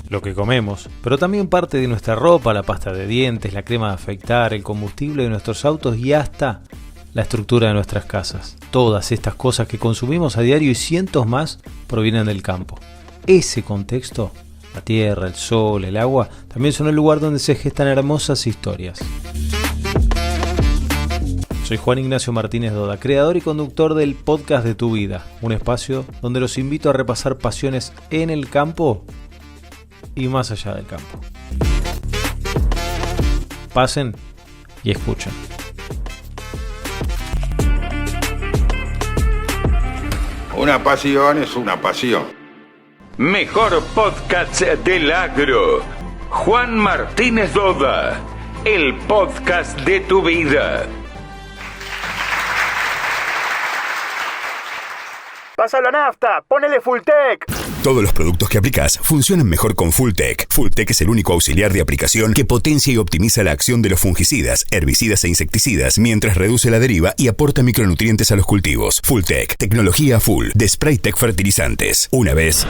Lo que comemos, pero también parte de nuestra ropa, la pasta de dientes, la crema de afeitar, el combustible de nuestros autos y hasta la estructura de nuestras casas. Todas estas cosas que consumimos a diario y cientos más provienen del campo. Ese contexto, la tierra, el sol, el agua, también son el lugar donde se gestan hermosas historias. Soy Juan Ignacio Martínez Doda, creador y conductor del podcast de Tu Vida, un espacio donde los invito a repasar pasiones en el campo y más allá del campo. Pasen y escuchen. Una pasión es una pasión. Mejor podcast del agro. Juan Martínez Doda, el podcast de tu vida. ¡Pasa la nafta! ¡Ponele Fulltech! Todos los productos que aplicas funcionan mejor con Fulltech. Fulltech es el único auxiliar de aplicación que potencia y optimiza la acción de los fungicidas, herbicidas e insecticidas mientras reduce la deriva y aporta micronutrientes a los cultivos. Fulltech, tecnología full de Spraytech Fertilizantes. Una vez,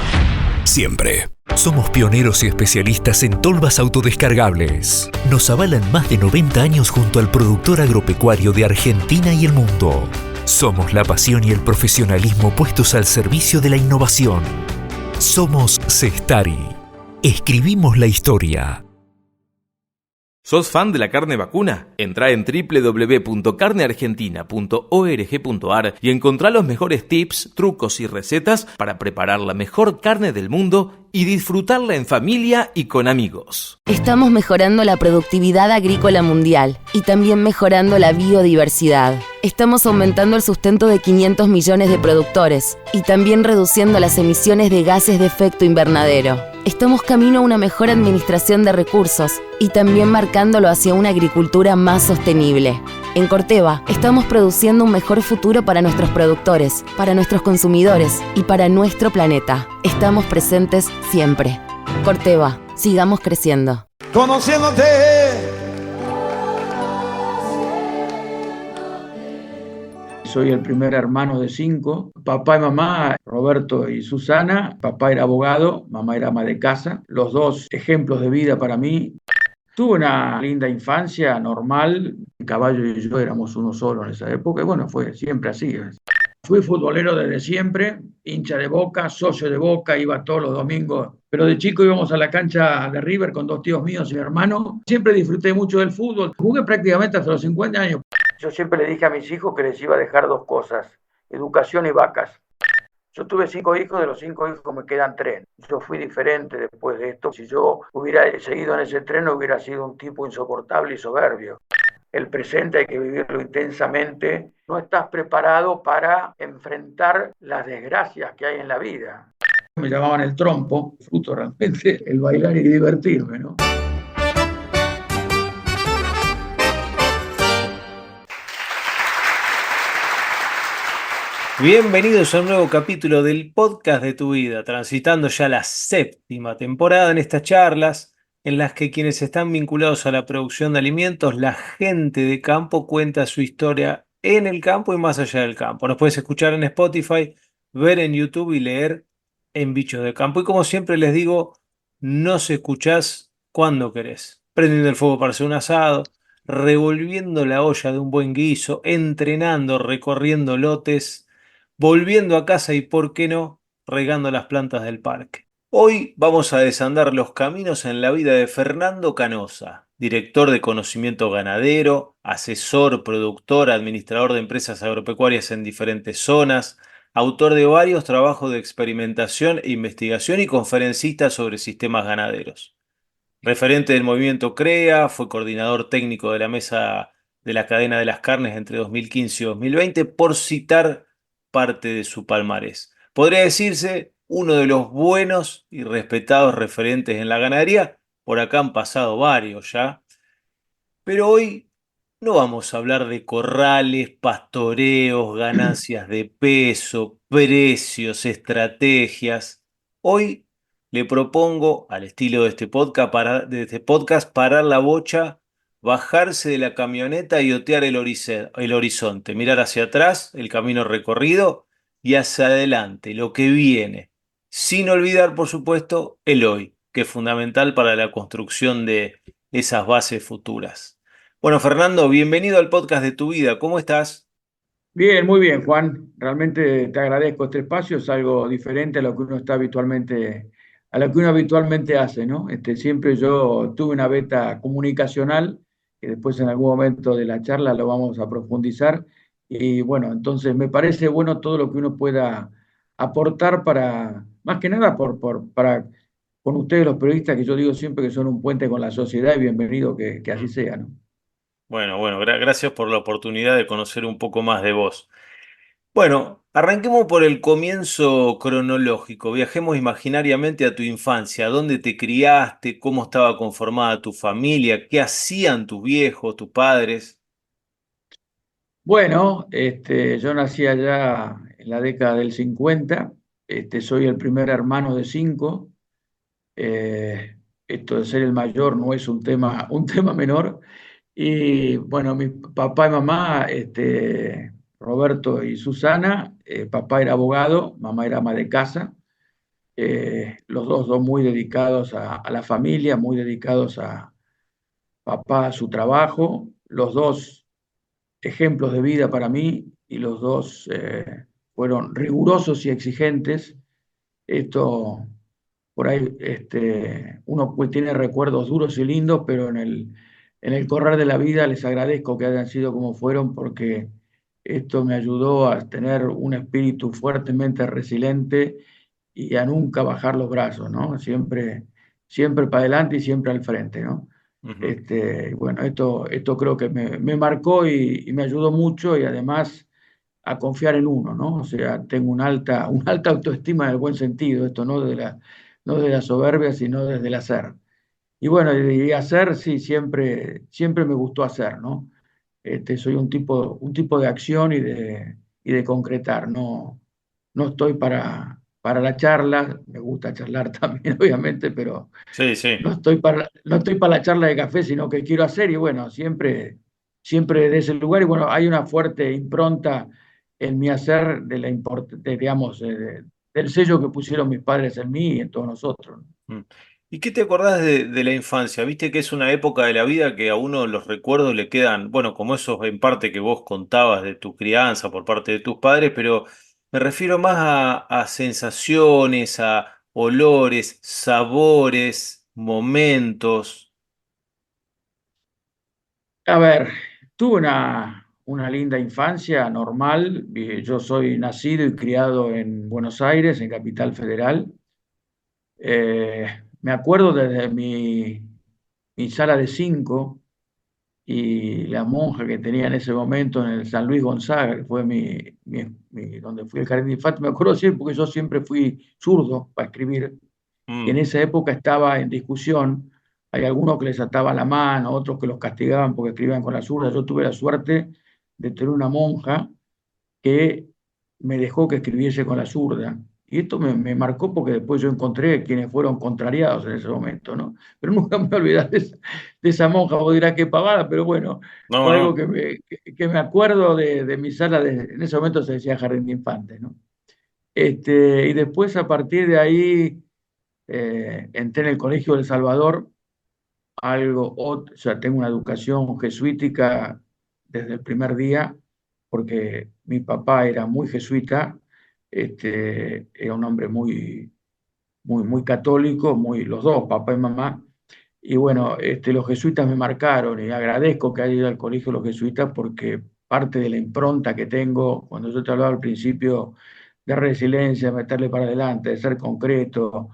siempre. Somos pioneros y especialistas en tolvas autodescargables. Nos avalan más de 90 años junto al productor agropecuario de Argentina y el mundo. Somos la pasión y el profesionalismo puestos al servicio de la innovación. Somos Cestari. Escribimos la historia. ¿Sos fan de la carne vacuna? Entrá en www.carneargentina.org.ar y encontrá los mejores tips, trucos y recetas para preparar la mejor carne del mundo y disfrutarla en familia y con amigos. Estamos mejorando la productividad agrícola mundial y también mejorando la biodiversidad. Estamos aumentando el sustento de 500 millones de productores y también reduciendo las emisiones de gases de efecto invernadero. Estamos camino a una mejor administración de recursos y también marcándolo hacia una agricultura más sostenible. En Corteva, estamos produciendo un mejor futuro para nuestros productores, para nuestros consumidores y para nuestro planeta. Estamos presentes siempre. Corteva, sigamos creciendo. Conociéndote. Soy el primer hermano de 5. Papá y mamá, Roberto y Susana. Papá era abogado, mamá era ama de casa. Los dos ejemplos de vida para mí. Tuve una linda infancia, normal. El caballo y yo éramos uno solo en esa época. Y bueno, fue siempre así. Fui futbolero desde siempre, hincha de Boca, socio de Boca, iba todos los domingos. Pero de chico íbamos a la cancha de River con 2 tíos míos y mi hermano. Siempre disfruté mucho del fútbol. Jugué prácticamente hasta los 50 años. Yo siempre le dije a mis hijos que les iba a dejar 2 cosas, educación y vacas. Yo tuve 5 hijos, de los 5 hijos me quedan 3. Yo fui diferente después de esto. Si yo hubiera seguido en ese tren, hubiera sido un tipo insoportable y soberbio. El presente hay que vivirlo intensamente. No estás preparado para enfrentar las desgracias que hay en la vida. Me llamaban el trompo, fruto realmente el bailar y divertirme, ¿no? Bienvenidos a un nuevo capítulo del podcast de Tu Vida, transitando ya la 7ª temporada en estas charlas en las que quienes están vinculados a la producción de alimentos, la gente de campo cuenta su historia en el campo y más allá del campo. Nos puedes escuchar en Spotify, ver en YouTube y leer en Bichos de Campo. Y como siempre les digo, nos escuchás cuando querés. Prendiendo el fuego para hacer un asado, revolviendo la olla de un buen guiso, entrenando, recorriendo lotes, volviendo a casa y, por qué no, regando las plantas del parque. Hoy vamos a desandar los caminos en la vida de Fernando Canosa, director de conocimiento ganadero, asesor, productor, administrador de empresas agropecuarias en diferentes zonas, autor de varios trabajos de experimentación e investigación y conferencista sobre sistemas ganaderos. Referente del movimiento CREA, fue coordinador técnico de la Mesa de la Cadena de las Carnes entre 2015 y 2020, por citar parte de su palmarés. Podría decirse uno de los buenos y respetados referentes en la ganadería. Por acá han pasado varios ya. Pero hoy no vamos a hablar de corrales, pastoreos, ganancias de peso, precios, estrategias. Hoy le propongo, al estilo de este podcast, parar la bocha, bajarse de la camioneta y otear el horizonte, mirar hacia atrás, el camino recorrido y hacia adelante, lo que viene, sin olvidar, por supuesto, el hoy, que es fundamental para la construcción de esas bases futuras. Bueno, Fernando, bienvenido al podcast de tu vida. ¿Cómo estás? Bien, muy bien, Juan. Realmente te agradezco este espacio, es algo diferente a lo que uno está habitualmente, a lo que uno habitualmente hace, ¿no? Siempre yo tuve una beta comunicacional, que después en algún momento de la charla lo vamos a profundizar. Y bueno, entonces me parece bueno todo lo que uno pueda aportar para, más que nada para con ustedes los periodistas, que yo digo siempre que son un puente con la sociedad y bienvenido que así sea, ¿no? Bueno, gracias por la oportunidad de conocer un poco más de vos. Bueno, arranquemos por el comienzo cronológico. Viajemos imaginariamente a tu infancia. ¿Dónde te criaste? ¿Cómo estaba conformada tu familia? ¿Qué hacían tus viejos, tus padres? Bueno, yo nací allá en la década del 50. Soy el primer hermano de cinco. eh, Esto de ser el mayor no es un tema menor. Y bueno, mi papá y mamá, Roberto y Susana, papá era abogado, mamá era ama de casa. Los dos muy dedicados a la familia, muy dedicados a papá a su trabajo, los dos ejemplos de vida para mí y los dos fueron rigurosos y exigentes. Esto, por ahí, uno pues tiene recuerdos duros y lindos, pero en el correr de la vida les agradezco que hayan sido como fueron porque esto me ayudó a tener un espíritu fuertemente resiliente y a nunca bajar los brazos, ¿no? Siempre para adelante y siempre al frente, ¿no? Ujú. Bueno, esto creo que me marcó y me ayudó mucho y además a confiar en uno, ¿no? O sea, tengo una alta autoestima en el buen sentido, esto no de la soberbia, sino desde el hacer. Y bueno, y hacer, sí, siempre me gustó hacer, ¿no? Soy un tipo de acción y de concretar, no estoy para la charla, me gusta charlar también, obviamente, pero Sí, sí. no estoy para la charla de café, sino que quiero hacer y bueno, siempre de ese lugar y bueno, hay una fuerte impronta en mi hacer digamos, del sello que pusieron mis padres en mí y en todos nosotros. Mm. ¿Y qué te acordás de la infancia? Viste que es una época de la vida que a uno los recuerdos le quedan, bueno, como esos en parte que vos contabas de tu crianza por parte de tus padres, pero me refiero más a sensaciones, a olores, sabores, momentos. A ver, tuve una linda infancia normal. Yo soy nacido y criado en Buenos Aires, en Capital Federal. Me acuerdo desde mi sala de cinco y la monja que tenía en ese momento en el San Luis Gonzaga, que fue donde fui el jardín de infantes. Me acuerdo siempre porque yo siempre fui zurdo para escribir y en Mm, esa época estaba en discusión. Hay algunos que les ataban la mano, otros que los castigaban porque escribían con la zurda. Yo tuve la suerte de tener una monja que me dejó que escribiese con la zurda. Y esto me marcó porque después yo encontré quienes fueron contrariados en ese momento, ¿no? Pero nunca me voy a olvidar de esa monja, vos dirás qué pavada, pero bueno, no, fue algo no. que me acuerdo de mi sala, en ese momento se decía jardín de infantes, ¿no? Y después a partir de ahí entré en el Colegio del Salvador, o sea, tengo una educación jesuítica desde el primer día, porque mi papá era muy jesuita, era un hombre muy católico, los dos, papá y mamá, y bueno, los jesuitas me marcaron y agradezco que haya ido al colegio de los jesuitas porque parte de la impronta que tengo, cuando yo te hablaba al principio de resiliencia, de meterle para adelante, de ser concreto,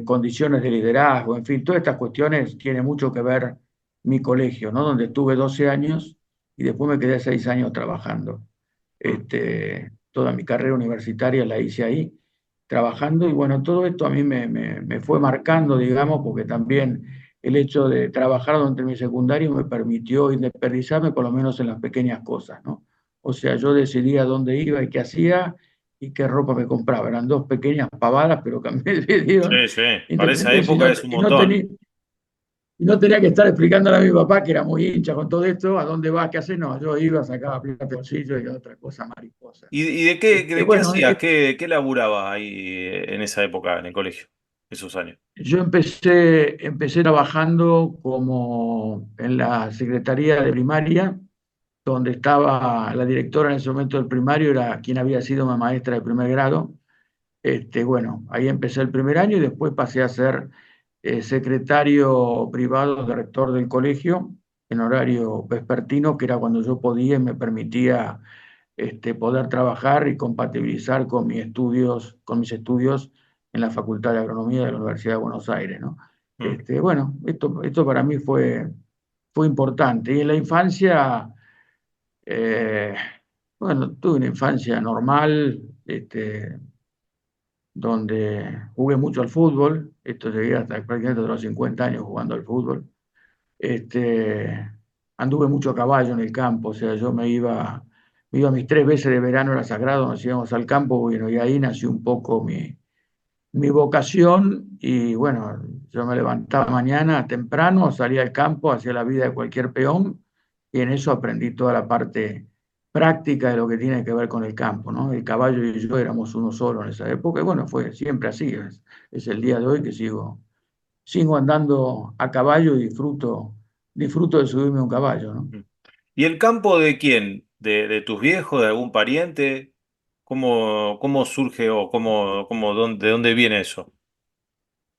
condiciones de liderazgo, en fin, todas estas cuestiones tiene mucho que ver mi colegio, ¿no? Donde estuve 12 años y después me quedé 6 años trabajando. Mm, Toda mi carrera universitaria la hice ahí, trabajando, y bueno, todo esto a mí me fue marcando, digamos, porque también el hecho de trabajar durante mi secundario me permitió independizarme por lo menos en las pequeñas cosas, ¿no? O sea, yo decidía dónde iba y qué hacía y qué ropa me compraba. Eran dos pequeñas pavadas, pero que me dieron sí, sí. Para esa independencia época es un y no montón. tenía, Y no tenía que estar explicándole a mi papá, que era muy hincha con todo esto, a dónde vas, qué haces. No, yo iba, sacaba plata de bolsillo y otra cosa mariposa. ¿Y de qué Bueno, hacías? ¿Qué laburabas ahí en esa época en el colegio, esos años? yo empecé trabajando como en la secretaría de primaria, donde estaba la directora en ese momento del primario, era quien había sido mi maestra de primer grado. Bueno, ahí empecé el primer año y después pasé a ser secretario privado de rector del colegio en horario vespertino, que era cuando yo podía y me permitía poder trabajar y compatibilizar con mis estudios en la Facultad de Agronomía de la Universidad de Buenos Aires, ¿no? Mm. Bueno, esto para mí fue importante. Y en la infancia, eh, bueno, tuve una infancia normal, donde jugué mucho al fútbol. Esto llegué hasta prácticamente los 50 años jugando al fútbol. Este, Anduve mucho a caballo en el campo, o sea, me iba mis 3 veces de verano, era sagrado, nos íbamos al campo, bueno, y ahí nació un poco mi vocación. Y bueno, yo me levantaba mañana temprano, salía al campo, hacía la vida de cualquier peón, y en eso aprendí toda la parte práctica de lo que tiene que ver con el campo, ¿no? El caballo y yo éramos uno solo en esa época, y bueno, fue siempre así, es el día de hoy que sigo andando a caballo y disfruto de subirme a un caballo, ¿no? Mm. ¿Y el campo de quién? De tus viejos, de algún pariente? ¿Cómo surge o de dónde viene eso?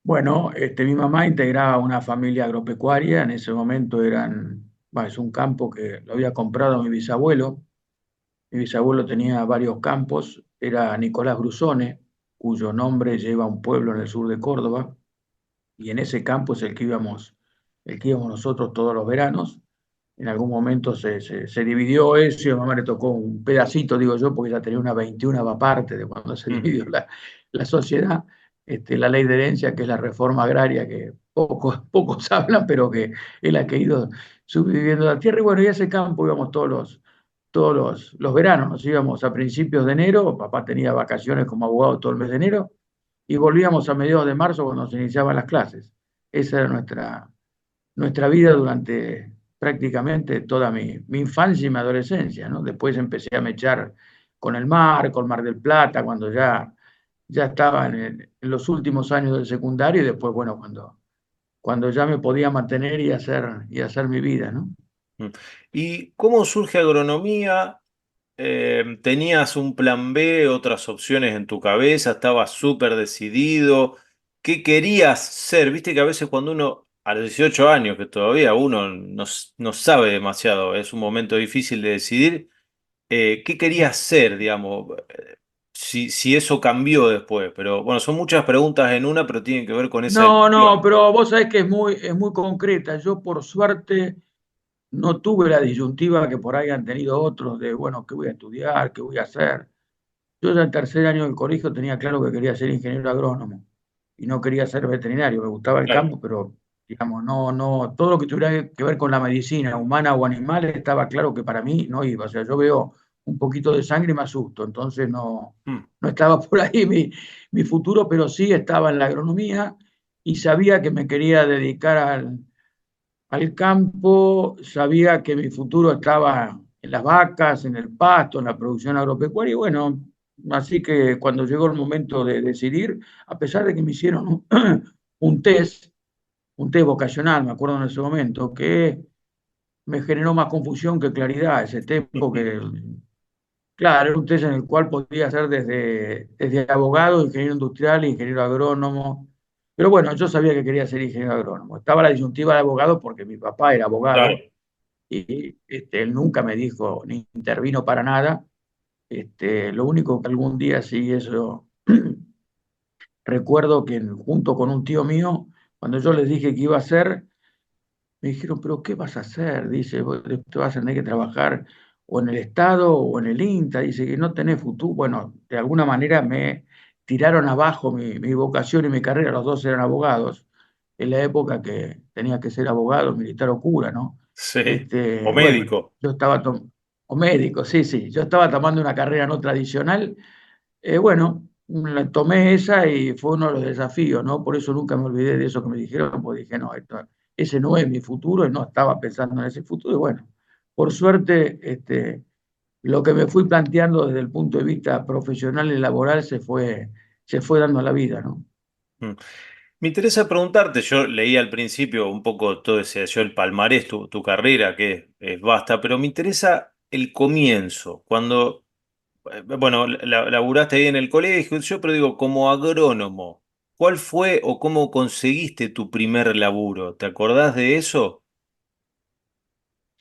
Bueno, mi mamá integraba una familia agropecuaria, en ese momento es un campo que lo había comprado mi bisabuelo tenía varios campos, era Nicolás Brusone, cuyo nombre lleva un pueblo en el sur de Córdoba, y en ese campo es el que íbamos nosotros todos los veranos. En algún momento se dividió eso y a mamá le tocó un pedacito, digo yo, porque ya tenía una 21 parte de cuando se Mm. dividió la sociedad. La ley de herencia, que es la reforma agraria, que pocos hablan, pero que es la que ha ido subdividiendo la tierra. Y bueno, y a ese campo íbamos todos los veranos, nos íbamos a principios de enero, papá tenía vacaciones como abogado todo el mes de enero, y volvíamos a mediados de marzo cuando se iniciaban las clases. Esa era nuestra vida durante prácticamente toda mi infancia y mi adolescencia, ¿no? Después empecé a mechar con el Mar del Plata, cuando ya estaba en los últimos años del secundario, y después, bueno, cuando ya me podía mantener y hacer mi vida, ¿no? Mm. ¿Y cómo surge agronomía? ¿Tenías un plan B, otras opciones en tu cabeza? ¿Estabas súper decidido? ¿Qué querías ser? Viste que a veces cuando uno, a los 18 años, que todavía uno no sabe demasiado, es un momento difícil de decidir, ¿qué querías ser, digamos? Si eso cambió después. Pero bueno, son muchas preguntas en una, pero tienen que ver con esa No, no, elección. pero vos sabés que es muy concreta. Yo, por suerte, no tuve la disyuntiva que por ahí han tenido otros de, bueno, ¿qué voy a estudiar? ¿Qué voy a hacer? Yo ya en tercer año del colegio tenía claro que quería ser ingeniero agrónomo y no quería ser veterinario. Me gustaba el Claro. campo, pero digamos, no, todo lo que tuviera que ver con la medicina humana o animal estaba claro que para mí no iba. O sea, yo veo un poquito de sangre y me asusto, entonces Mm. no estaba por ahí mi futuro, pero sí estaba en la agronomía y sabía que me quería dedicar al campo, sabía que mi futuro estaba en las vacas, en el pasto, en la producción agropecuaria, y bueno, así que cuando llegó el momento de decidir, a pesar de que me hicieron un test, un test vocacional, me acuerdo en ese momento, que me generó más confusión que claridad ese test, porque, claro, era un test en el cual podía ser desde abogado, ingeniero industrial, ingeniero agrónomo. Pero bueno, yo sabía que quería ser ingeniero agrónomo. Estaba la disyuntiva de abogado porque mi papá era Claro. abogado y él nunca me dijo ni intervino para nada. Lo único que algún día sí eso recuerdo que junto con un tío mío, cuando yo les dije que iba a hacer, me dijeron, pero ¿qué vas a hacer? Dice, vos te vas a tener que trabajar o en el Estado o en el INTA, dice que no tenés futuro. Bueno, de alguna manera me tiraron abajo mi vocación y mi carrera, los dos eran abogados, en la época que tenía que ser abogado, militar o cura, ¿no? Sí. O Bueno, médico. yo o médico, sí, sí, yo estaba tomando una carrera no tradicional. Bueno, tomé esa y fue uno de los desafíos, ¿no? Por eso nunca me olvidé de eso que me dijeron, porque dije, no, ese no es mi futuro y no estaba pensando en ese futuro. Y bueno, por suerte, lo que me fui planteando desde el punto de vista profesional y laboral se fue dando a la vida, ¿no? Mm. Me interesa preguntarte, yo leí al principio un poco todo ese, yo el palmarés, tu carrera, que es vasta, pero me interesa el comienzo, cuando, bueno, laburaste ahí en el colegio, yo, pero digo, como agrónomo, ¿cuál fue o cómo conseguiste tu primer laburo? ¿Te acordás de eso?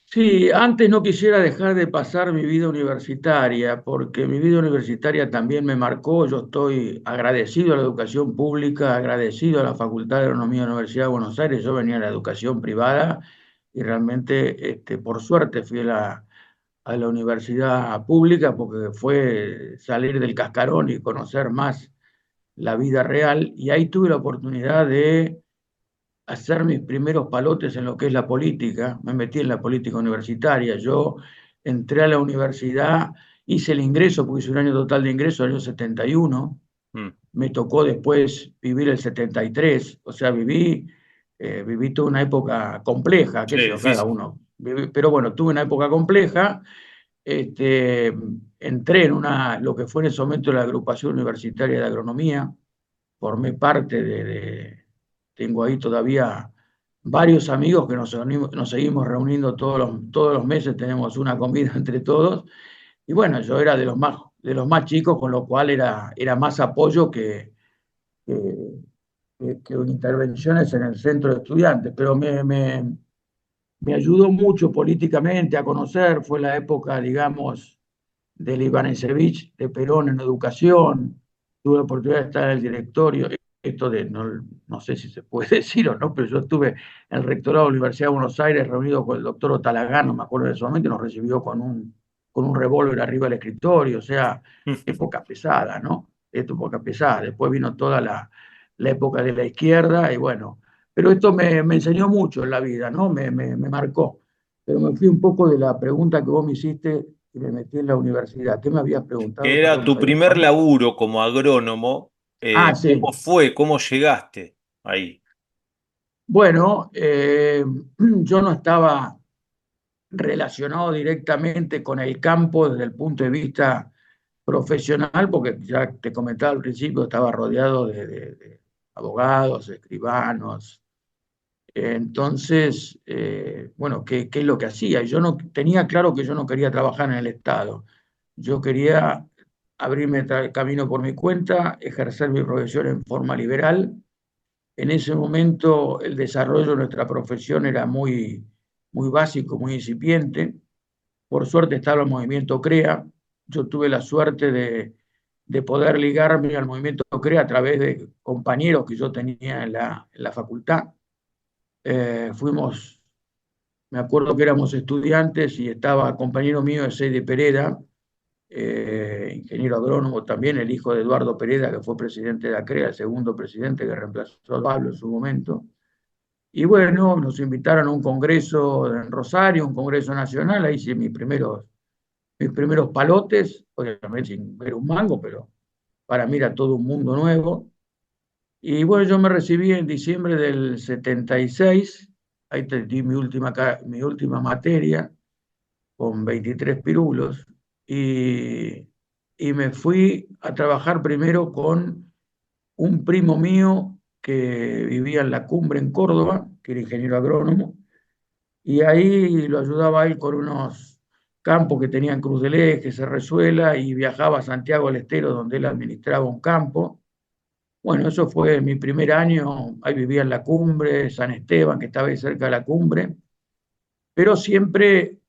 Sí, antes no quisiera dejar de pasar mi vida universitaria, porque mi vida universitaria también me marcó. Yo estoy agradecido a la educación pública, agradecido a la Facultad de Agronomía de la Universidad de Buenos Aires. Yo venía de la educación privada y realmente, por suerte, fui a la universidad pública porque fue salir del cascarón y conocer más la vida real. Y ahí tuve la oportunidad de hacer mis primeros palotes en lo que es la política. Me metí en la política universitaria. Yo entré a la universidad, hice el ingreso, porque hice un año total de ingreso en el año 71. Mm. Me tocó después vivir el 73. O sea, viví toda una época compleja, qué Sí, sé yo, cada difícil. uno. Pero bueno, tuve una época compleja. Entré en lo que fue en ese momento la agrupación universitaria de agronomía, formé parte tengo ahí todavía varios amigos que nos seguimos reuniendo todos los meses, tenemos una comida entre todos, y bueno, yo era de los más chicos, con lo cual era más apoyo que, que intervenciones en el centro de estudiantes, pero me ayudó mucho políticamente a conocer. Fue la época, digamos, del Ivanisevich, de Perón en educación. Tuve la oportunidad de estar en el directorio. Esto no sé si se puede decir o no, pero yo estuve en el rectorado de la Universidad de Buenos Aires reunido con el doctor Otalagán, no me acuerdo de ese momento, y nos recibió con un revólver arriba del escritorio. O sea, época pesada, ¿no? Época pesada. Después vino toda la época de la izquierda y bueno, pero esto me enseñó mucho en la vida, ¿no? Me marcó. Pero me fui un poco de la pregunta que vos me hiciste y me metí en la universidad. ¿Qué me habías Que preguntado? era Perdón, tu Javier. primer laburo como agrónomo, Ah, sí. ¿cómo fue? ¿Cómo llegaste ahí? Bueno, yo no estaba relacionado directamente con el campo desde el punto de vista profesional, porque ya te comentaba al principio, estaba rodeado de abogados, escribanos. Entonces, bueno, ¿qué es lo que hacía? Y yo no tenía claro que yo no quería trabajar en el Estado. Yo quería abrirme camino por mi cuenta, ejercer mi profesión en forma liberal. En ese momento el desarrollo de nuestra profesión era muy básico, muy incipiente. Por suerte estaba el movimiento CREA. Yo tuve la suerte de poder ligarme al movimiento CREA a través de compañeros que yo tenía en la facultad. Fuimos, me acuerdo que éramos estudiantes y estaba compañero mío, Ezeidy Pereda, ingeniero agrónomo también, el hijo de Eduardo Pereda, que fue presidente de la CREA, el segundo presidente que reemplazó a Pablo en su momento. Y bueno, nos invitaron a un congreso en Rosario, un congreso nacional. Ahí hice mis primeros palotes, obviamente sin ver un mango, pero para mí era todo un mundo nuevo. Y bueno, yo me recibí en diciembre del 76. Ahí di mi última materia con 23 pirulos, y, y me fui a trabajar primero con un primo mío que vivía en La Cumbre, en Córdoba, que era ingeniero agrónomo, y ahí lo ayudaba a él con unos campos que tenían Cruz del Eje, Cerrezuela, y viajaba a Santiago del Estero, donde él administraba un campo. Bueno, eso fue mi primer año. Ahí vivía en La Cumbre, San Esteban, que estaba ahí cerca de La Cumbre, pero siempre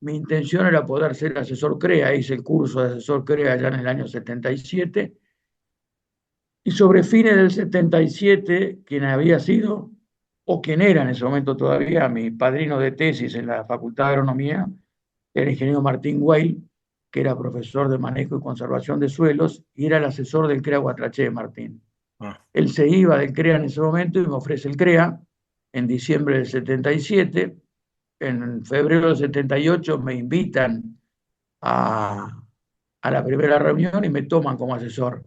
mi intención era poder ser asesor CREA. Hice el curso de asesor CREA ya en el año 77, y sobre fines del 77, quien había sido, o quien era en ese momento todavía, mi padrino de tesis en la Facultad de Agronomía, era el ingeniero Martín Weil, que era profesor de manejo y conservación de suelos, y era el asesor del CREA Guatraché, Martín. Ah. Él se iba del CREA en ese momento y me ofrece el CREA en diciembre del 77. En febrero del 78 me invitan a la primera reunión y me toman como asesor.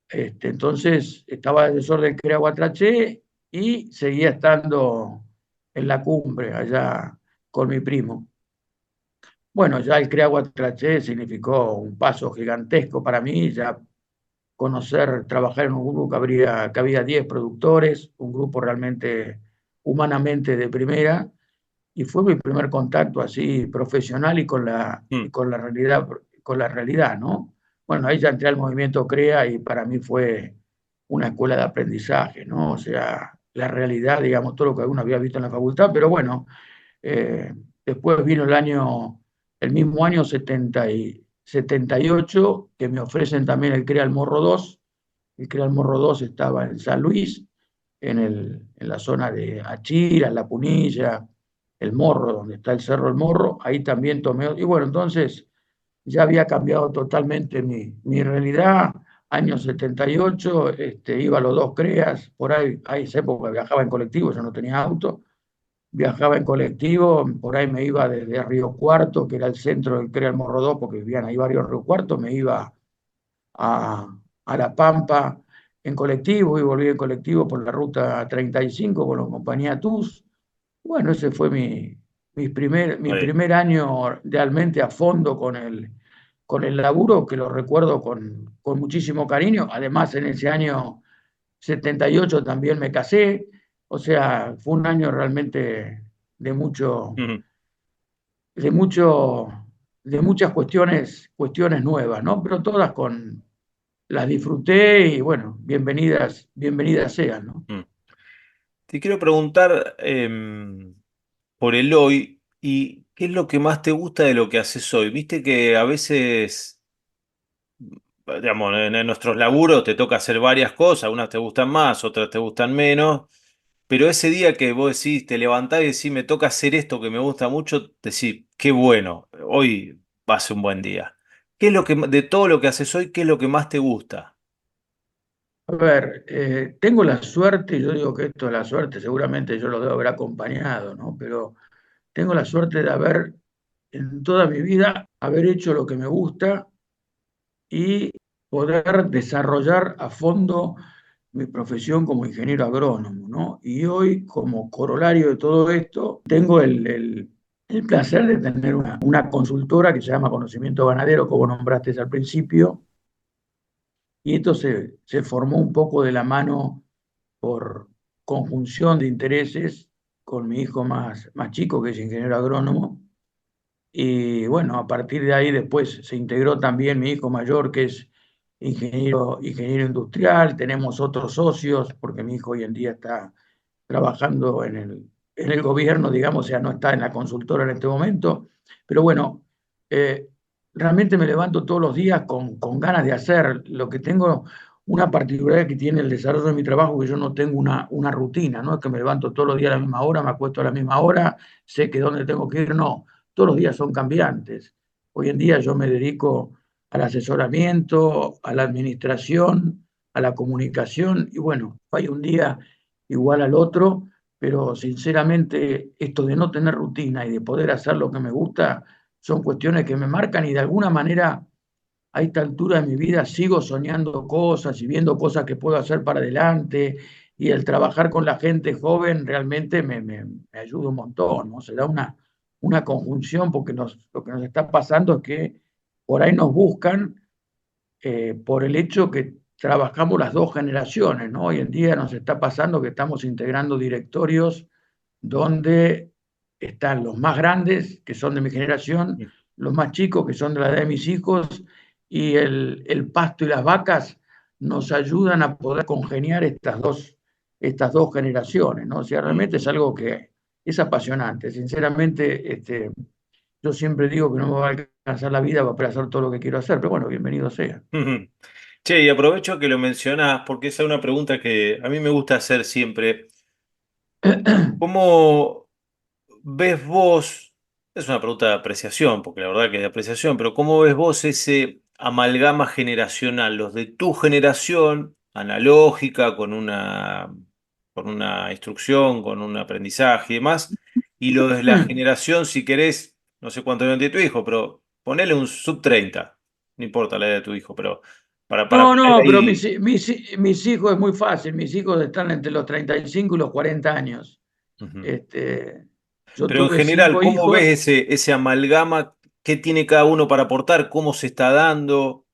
Entonces estaba de asesor del CREA Guatraché y seguía estando en la cumbre, allá con mi primo. Bueno, ya el CREA Guatraché significó un paso gigantesco para mí, ya conocer, trabajar en un grupo que había 10 productores, un grupo realmente humanamente de primera, y fue mi primer contacto así profesional y Mm. con la realidad, ¿no? Bueno, ahí ya entré al movimiento CREA y para mí fue una escuela de aprendizaje, ¿no? O sea, la realidad, digamos, todo lo que uno había visto en la facultad, pero bueno, eh, después vino el mismo año 78, que me ofrecen también el CREA El Morro 2. El CREA El Morro 2 estaba en San Luis, en la zona de Achira, La Punilla, El Morro, donde está el Cerro El Morro. Ahí también tomé. Y bueno, entonces ya había cambiado totalmente mi realidad. Año 78, iba a los dos CREAs, por ahí, a esa época viajaba en colectivo, yo no tenía auto, viajaba en colectivo, por ahí me iba desde Río Cuarto, que era el centro del CREA El Morro 2, porque vivían ahí varios Río Cuarto, me iba a La Pampa en colectivo y volví en colectivo por la ruta 35 con la compañía TUS. Bueno, ese fue mi Ahí. primer año realmente a fondo con el laburo, que lo recuerdo con muchísimo cariño. Además, en ese año 78 también me casé, o sea, fue un año realmente de mucho, Ujú. de mucho, de muchas cuestiones nuevas, ¿no? Pero todas las disfruté y bueno, bienvenidas sean, ¿no? Mm. Te quiero preguntar por el hoy y qué es lo que más te gusta de lo que haces hoy. Viste que a veces, digamos, en nuestros laburos te toca hacer varias cosas, unas te gustan más, otras te gustan menos, pero ese día que vos decís, te levantás y decís, me toca hacer esto que me gusta mucho, decís, qué bueno, hoy va a ser un buen día. ¿Qué es lo que, de todo lo que haces hoy, qué es lo que más te gusta? A ver, tengo la suerte, y yo digo que esto es la suerte, seguramente yo lo debo haber acompañado, ¿no? Pero tengo la suerte de haber, en toda mi vida, haber hecho lo que me gusta y poder desarrollar a fondo mi profesión como ingeniero agrónomo, ¿no? Y hoy, como corolario de todo esto, tengo el placer de tener una consultora que se llama Conocimiento Ganadero, como nombraste al principio, y esto se formó un poco de la mano por conjunción de intereses con mi hijo más chico, que es ingeniero agrónomo. Y bueno, a partir de ahí después se integró también mi hijo mayor, que es ingeniero industrial. Tenemos otros socios, porque mi hijo hoy en día está trabajando en el gobierno, digamos, o sea, no está en la consultora en este momento. Pero bueno, eh, realmente me levanto todos los días con ganas de hacer lo que tengo. Una particularidad que tiene el desarrollo de mi trabajo, que yo no tengo una rutina, no es que me levanto todos los días a la misma hora, me acuesto a la misma hora, sé que dónde tengo que ir, no, todos los días son cambiantes. Hoy en día yo me dedico al asesoramiento, a la administración, a la comunicación, y bueno, hay un día igual al otro, pero sinceramente esto de no tener rutina y de poder hacer lo que me gusta son cuestiones que me marcan y de alguna manera a esta altura de mi vida sigo soñando cosas y viendo cosas que puedo hacer para adelante, y el trabajar con la gente joven realmente me ayuda un montón, ¿no? Se da una conjunción porque lo que nos está pasando es que por ahí nos buscan por el hecho que trabajamos las dos generaciones, ¿no? Hoy en día nos está pasando que estamos integrando directorios donde están los más grandes, que son de mi generación, los más chicos, que son de la edad de mis hijos, y el pasto y las vacas nos ayudan a poder congeniar estas dos generaciones, ¿no? O sea, realmente es algo que es apasionante. Sinceramente, yo siempre digo que no me va a alcanzar la vida para hacer todo lo que quiero hacer, pero bueno, bienvenido sea. Ujú. Che, y aprovecho que lo mencionás porque esa es una pregunta que a mí me gusta hacer siempre. ¿Cómo ves vos? Es una pregunta de apreciación, porque la verdad que de apreciación, pero ¿cómo ves vos ese amalgama generacional, los de tu generación, analógica, con una instrucción, con un aprendizaje y demás, y los de la generación, si querés, no sé cuánto años tiene tu hijo, pero ponele un sub 30, no importa la edad de tu hijo, pero para No, poner no, pero ahí. mis hijos es muy fácil. Mis hijos están entre los 35 y los 40 años. Ujú. Yo Pero en tuve general, 5 ¿cómo hijos. ves ese amalgama? ¿Qué tiene cada uno para aportar? ¿Cómo se está dando?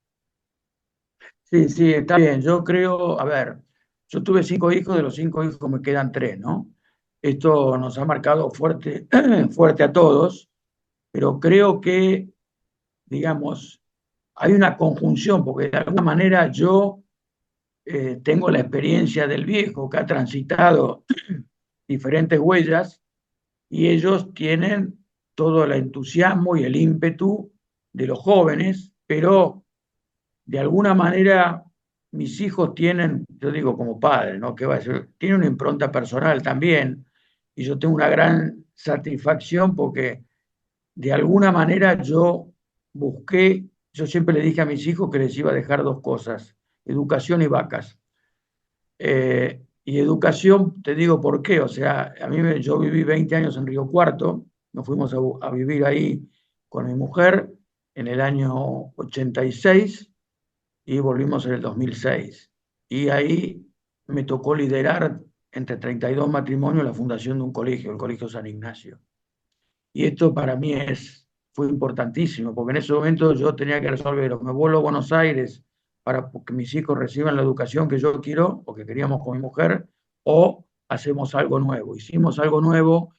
Sí, sí, está bien. Yo creo, a ver, yo tuve 5 hijos, de los 5 hijos me quedan 3, ¿no? Esto nos ha marcado fuerte, fuerte a todos, pero creo que, digamos, hay una conjunción, porque de alguna manera yo tengo la experiencia del viejo que ha transitado diferentes huellas y ellos tienen todo el entusiasmo y el ímpetu de los jóvenes, pero de alguna manera mis hijos tienen, yo digo como padre, ¿no? ¿Qué va a ser? Tienen una impronta personal también y yo tengo una gran satisfacción porque de alguna manera yo busqué, yo siempre le dije a mis hijos que les iba a dejar 2 cosas, educación y vacas. Y educación, te digo por qué, o sea, yo viví 20 años en Río Cuarto, nos fuimos a vivir ahí con mi mujer en el año 86 y volvimos en el 2006. Y ahí me tocó liderar entre 32 matrimonios la fundación de un colegio, el Colegio San Ignacio. Y esto para mí fue importantísimo, porque en ese momento yo tenía que resolver, o me vuelvo a Buenos Aires para que mis hijos reciban la educación que yo quiero o que queríamos con mi mujer, o hacemos algo nuevo. Hicimos algo nuevo,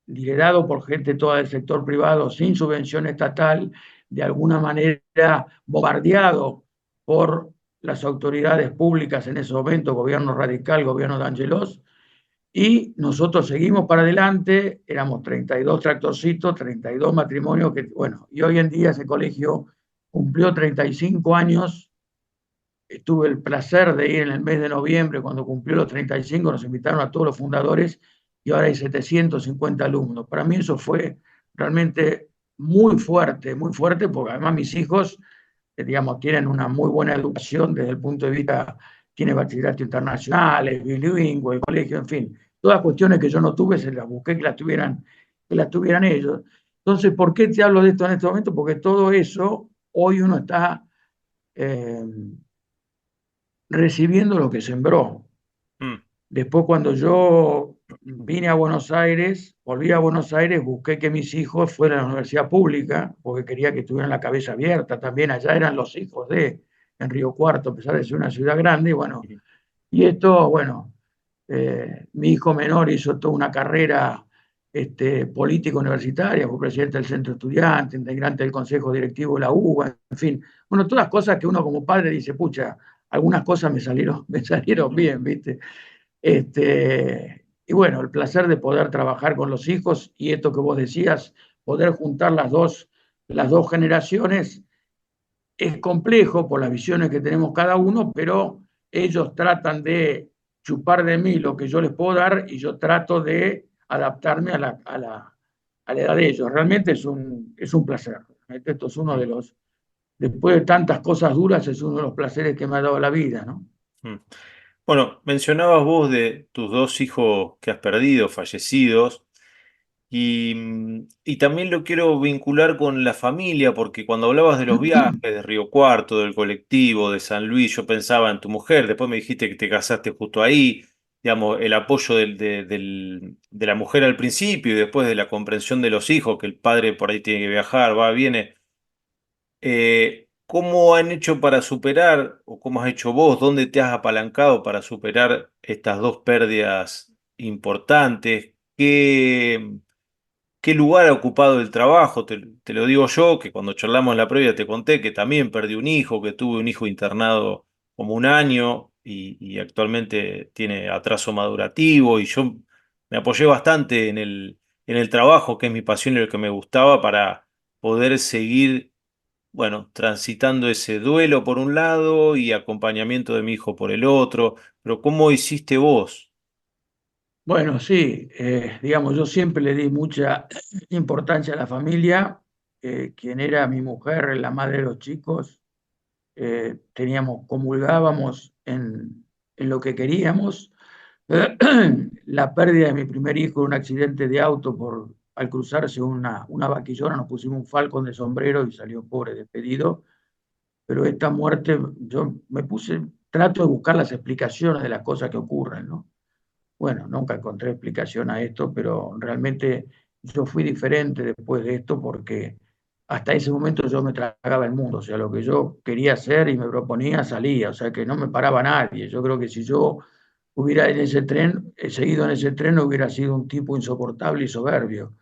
liderado por gente toda del sector privado, sin subvención estatal, de alguna manera bombardeado por las autoridades públicas en ese momento, gobierno radical, gobierno de Angelos, y nosotros seguimos para adelante, éramos 32 tractorcitos, 32 matrimonios, bueno, y hoy en día ese colegio cumplió 35 años. Tuve el placer de ir en el mes de noviembre, cuando cumplió los 35, nos invitaron a todos los fundadores y ahora hay 750 alumnos. Para mí eso fue realmente muy fuerte, porque además mis hijos, digamos, tienen una muy buena educación desde el punto de vista, tiene bachillerato internacional, es bilingüe, el colegio, en fin, todas cuestiones que yo no tuve, se las busqué que las tuvieran ellos. Entonces, ¿por qué te hablo de esto en este momento? Porque todo eso, hoy uno está eh, recibiendo lo que sembró. Mm. Después, cuando yo vine a Buenos Aires, volví a Buenos Aires, busqué que mis hijos fueran a la universidad pública, porque quería que tuvieran la cabeza abierta. También allá eran los hijos en Río Cuarto, a pesar de ser una ciudad grande. Bueno, y esto, bueno, mi hijo menor hizo toda una carrera política universitaria, fue presidente del centro estudiante, integrante del consejo directivo de la UBA, en fin. Bueno, todas cosas que uno como padre dice, pucha, algunas cosas me salieron bien, ¿viste? Y bueno, el placer de poder trabajar con los hijos y esto que vos decías, poder juntar las dos generaciones, es complejo por las visiones que tenemos cada uno, pero ellos tratan de chupar de mí lo que yo les puedo dar y yo trato de adaptarme a la edad de ellos. Realmente es un placer. Esto es uno de los, después de tantas cosas duras, es uno de los placeres que me ha dado la vida, ¿no? Mm. Bueno, mencionabas vos de tus dos hijos que has perdido, fallecidos, y también lo quiero vincular con la familia, porque cuando hablabas de los viajes, de Río Cuarto, del colectivo, de San Luis, yo pensaba en tu mujer, después me dijiste que te casaste justo ahí, digamos, el apoyo de la mujer al principio y después de la comprensión de los hijos, que el padre por ahí tiene que viajar, va, viene. ¿Cómo han hecho para superar, o cómo has hecho vos, dónde te has apalancado para superar estas dos pérdidas importantes? ¿Qué lugar ha ocupado el trabajo? Te lo digo yo, que cuando charlamos en la previa te conté que también perdí un hijo, que tuve un hijo internado como un año y actualmente tiene atraso madurativo y yo me apoyé bastante en el trabajo, que es mi pasión y lo que me gustaba, para poder seguir, bueno, transitando ese duelo por un lado y acompañamiento de mi hijo por el otro. Pero ¿cómo hiciste vos? Bueno, sí, digamos, yo siempre le di mucha importancia a la familia. Quien era mi mujer, la madre de los chicos, comulgábamos en lo que queríamos. La pérdida de mi primer hijo en un accidente de auto al cruzarse una vaquillona, nos pusimos un falcón de sombrero y salió pobre despedido. Pero esta muerte, yo trato de buscar las explicaciones de las cosas que ocurren, ¿no? Bueno, nunca encontré explicación a esto, pero realmente yo fui diferente después de esto porque hasta ese momento yo me tragaba el mundo, o sea, lo que yo quería hacer y me proponía salía, o sea, que no me paraba nadie. Yo creo que si yo hubiera en ese tren, seguido en ese tren, hubiera sido un tipo insoportable y soberbio.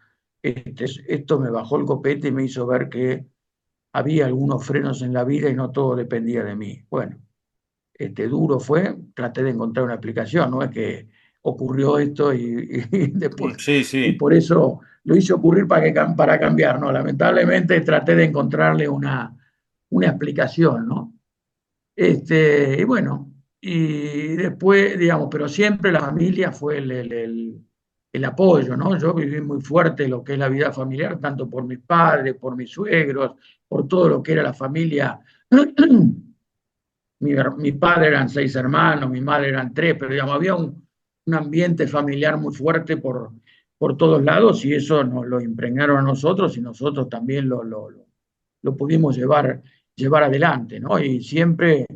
Esto me bajó el copete y me hizo ver que había algunos frenos en la vida y no todo dependía de mí. Bueno, duro fue, traté de encontrar una explicación, no es que ocurrió esto y después, Sí, y sí. por eso lo hice ocurrir para cambiar, ¿no? Lamentablemente traté de encontrarle una explicación, ¿no? Y bueno, y después, digamos, pero siempre la familia fue el apoyo, ¿no? Yo viví muy fuerte lo que es la vida familiar, tanto por mis padres, por mis suegros, por todo lo que era la familia. Mi padre eran 6 hermanos, mi madre eran 3, pero digamos, había un ambiente familiar muy fuerte por todos lados y eso nos lo impregnaron a nosotros y nosotros también lo pudimos llevar adelante, ¿no? Y siempre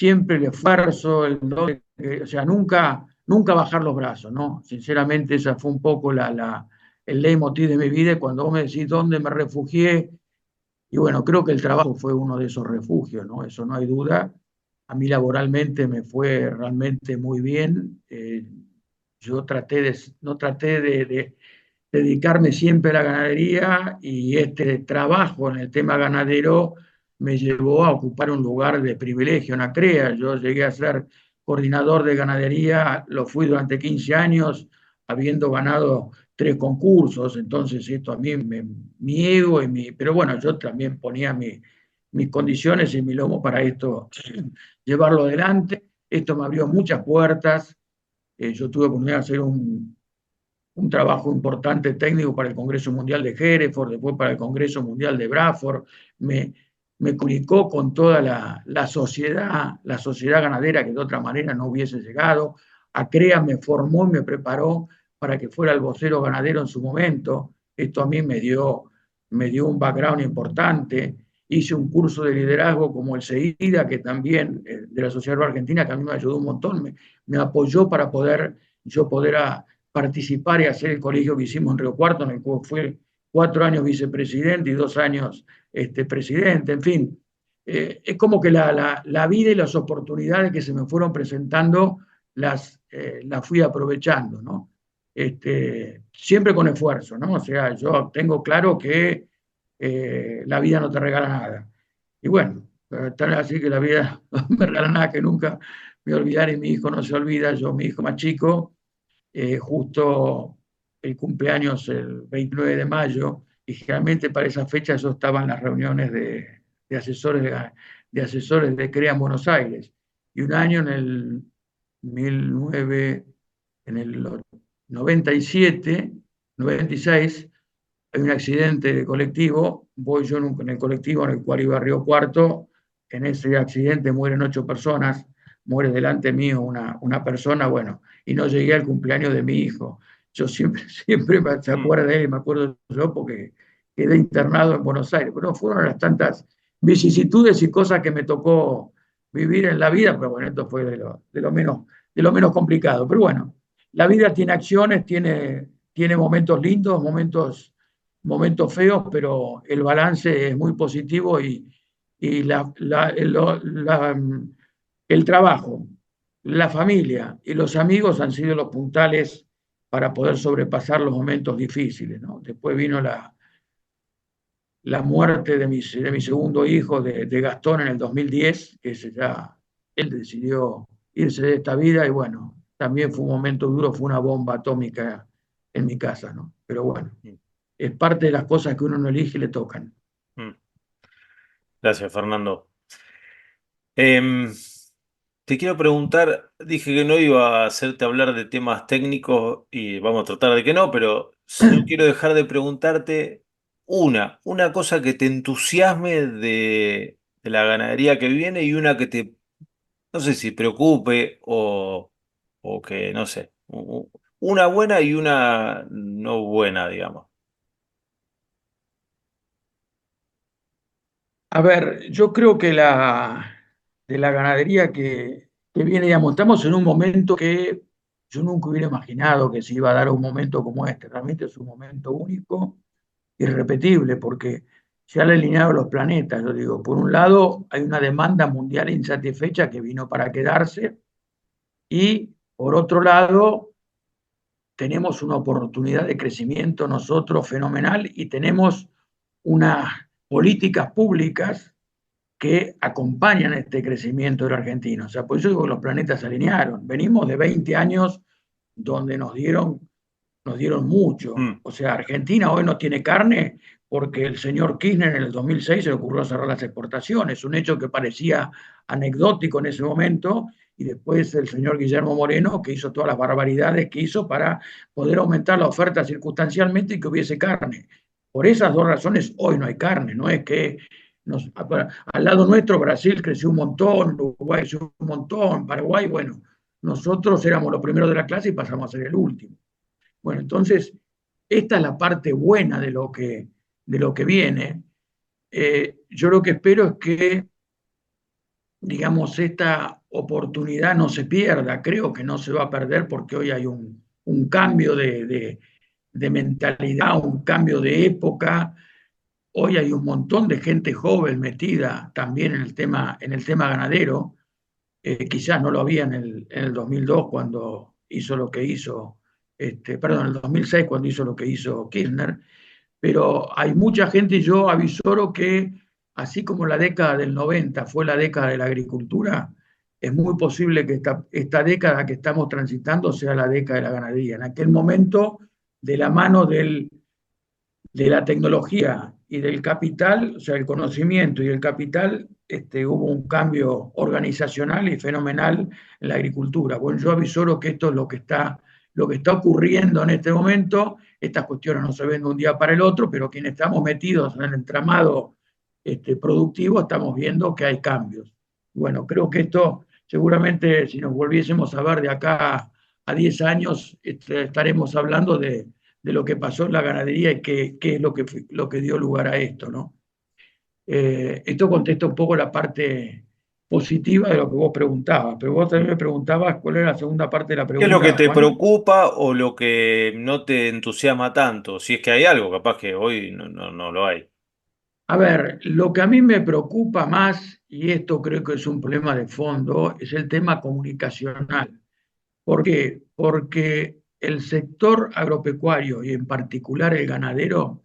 el esfuerzo, o sea, nunca bajar los brazos, ¿no? Sinceramente, esa fue un poco el leitmotiv de mi vida. Y cuando vos me decís dónde me refugié, y bueno, creo que el trabajo fue uno de esos refugios, ¿no? Eso no hay duda. A mí laboralmente me fue realmente muy bien. Yo no traté de dedicarme siempre a la ganadería y este trabajo en el tema ganadero me llevó a ocupar un lugar de privilegio en la CREA. Yo llegué a ser coordinador de ganadería, lo fui durante 15 años, habiendo ganado 3 concursos, entonces esto a mí, mi ego, pero bueno, yo también ponía mis condiciones y mi lomo para esto, llevarlo adelante. Esto me abrió muchas puertas. Yo tuve oportunidad de hacer un trabajo importante técnico para el Congreso Mundial de Hereford, después para el Congreso Mundial de Bradford. Me comunicó con toda la sociedad ganadera que de otra manera no hubiese llegado. ACREA me formó y me preparó para que fuera el vocero ganadero en su momento. Esto a mí me dio un background importante. Hice un curso de liderazgo como el SEIDA, que también, de la Sociedad Argentina, que a mí me ayudó un montón, me apoyó para yo poder participar y hacer el colegio que hicimos en Río Cuarto, en el cual fue 4 años vicepresidente y 2 años presidente, en fin. Es como que la vida y las oportunidades que se me fueron presentando las fui aprovechando, ¿no? Siempre con esfuerzo, ¿no? O sea, yo tengo claro que la vida no te regala nada. Y bueno, tal así que la vida no me regala nada que nunca me olvidaré y mi hijo no se olvida. Yo, mi hijo más chico, justo el cumpleaños el 29 de mayo, y generalmente para esa fecha yo estaba en las reuniones de asesores de asesores de CREA en Buenos Aires. Y un año en el 19, en el 97, 96, hay un accidente de colectivo, voy yo en el colectivo en el cual iba a Río Cuarto, en ese accidente mueren 8 personas, muere delante mío una persona, bueno, y no llegué al cumpleaños de mi hijo. Yo siempre se acuerda de él, me acuerdo yo porque quedé internado en Buenos Aires, pero fueron las tantas vicisitudes y cosas que me tocó vivir en la vida, pero bueno, esto fue de lo menos complicado. Pero bueno, la vida tiene acciones, tiene momentos lindos, momentos feos, pero el balance es muy positivo y el trabajo, la familia y los amigos han sido los puntales para poder sobrepasar los momentos difíciles, ¿no? Después vino la muerte de mi segundo hijo, de Gastón, en el 2010, que él decidió irse de esta vida y bueno, también fue un momento duro, fue una bomba atómica en mi casa, ¿no? Pero bueno, es parte de las cosas que uno no elige y le tocan. Gracias, Fernando. Te quiero preguntar, dije que no iba a hacerte hablar de temas técnicos y vamos a tratar de que no, pero no quiero dejar de preguntarte una cosa que te entusiasme de la ganadería que viene y una que te, no sé si preocupe o que, no sé, una buena y una no buena, digamos. A ver, yo creo que de la ganadería que viene, digamos, estamos en un momento que yo nunca hubiera imaginado que se iba a dar un momento como este. Realmente es un momento único, irrepetible, porque se han alineado los planetas. Yo digo, por un lado hay una demanda mundial insatisfecha que vino para quedarse, y por otro lado tenemos una oportunidad de crecimiento nosotros fenomenal, y tenemos unas políticas públicas que acompañan este crecimiento de la Argentina. O sea, por eso digo que los planetas se alinearon. Venimos de 20 años donde nos dieron mucho. O sea, Argentina hoy no tiene carne porque el señor Kirchner en el 2006 se le ocurrió cerrar las exportaciones, un hecho que parecía anecdótico en ese momento, y después el señor Guillermo Moreno, que hizo todas las barbaridades que hizo para poder aumentar la oferta circunstancialmente y que hubiese carne. Por esas dos razones hoy no hay carne, no es que al lado nuestro Brasil creció un montón, Uruguay creció un montón, Paraguay, bueno, nosotros éramos los primeros de la clase y pasamos a ser el último. Bueno, entonces, esta es la parte buena de lo que viene. Yo lo que espero es que, digamos, esta oportunidad no se pierda. Creo que no se va a perder porque hoy hay un cambio de mentalidad, un cambio de época. Hoy hay un montón de gente joven metida también en el tema ganadero. Quizás no lo había en el 2002 cuando hizo lo que hizo, perdón, en el 2006 cuando hizo lo que hizo Kirchner, pero hay mucha gente, y yo avisoro que así como la década del 90 fue la década de la agricultura, es muy posible que esta década que estamos transitando sea la década de la ganadería. En aquel momento, de la mano de la tecnología y del capital, o sea, el conocimiento y el capital, hubo un cambio organizacional y fenomenal en la agricultura. Bueno, yo avisoro que esto es lo que está ocurriendo en este momento. Estas cuestiones no se ven de un día para el otro, pero quienes estamos metidos en el entramado productivo estamos viendo que hay cambios. Bueno, creo que esto seguramente, si nos volviésemos a ver de acá a 10 años, estaremos hablando de lo que pasó en la ganadería y qué es lo que dio lugar a esto, ¿no? Esto contesta un poco la parte positiva de lo que vos preguntabas, pero vos también me preguntabas cuál era la segunda parte de la ¿Qué pregunta. es lo que te Juan. preocupa o lo que no te entusiasma tanto? Si es que hay algo, capaz que hoy no lo hay. A ver, lo que a mí me preocupa más, y esto creo que es un problema de fondo, es el tema comunicacional. ¿Por qué? Porque el sector agropecuario y en particular el ganadero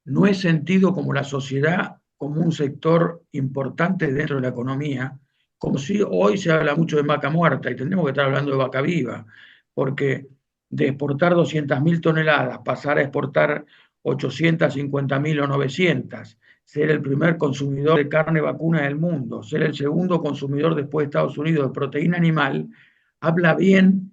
no es sentido como la sociedad, como un sector importante dentro de la economía, como si hoy se habla mucho de vaca muerta y tendremos que estar hablando de vaca viva, porque de exportar 200.000 toneladas, pasar a exportar 850.000 o 900, ser el primer consumidor de carne vacuna del mundo, ser el segundo consumidor después de Estados Unidos de proteína animal, habla bien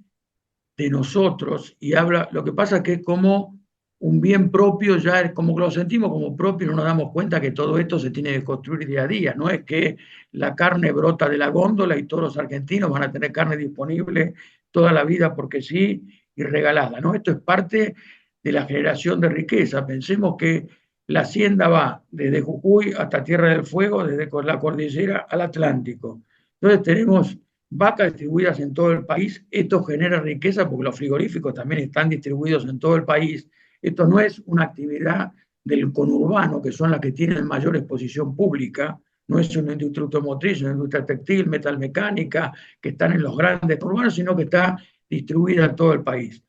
de nosotros y lo que pasa es que es como un bien propio, ya es como que lo sentimos como propio y no nos damos cuenta que todo esto se tiene que construir día a día. No es que la carne brota de la góndola y todos los argentinos van a tener carne disponible toda la vida porque sí y regalada, ¿no? Esto es parte de la generación de riqueza. Pensemos que la hacienda va desde Jujuy hasta Tierra del Fuego, desde la cordillera al Atlántico. Entonces tenemos vacas distribuidas en todo el país. Esto genera riqueza porque los frigoríficos también están distribuidos en todo el país. Esto no es una actividad del conurbano, que son las que tienen mayor exposición pública, no es una industria automotriz, una industria textil, metalmecánica, que están en los grandes urbanos, sino que está distribuida en todo el país.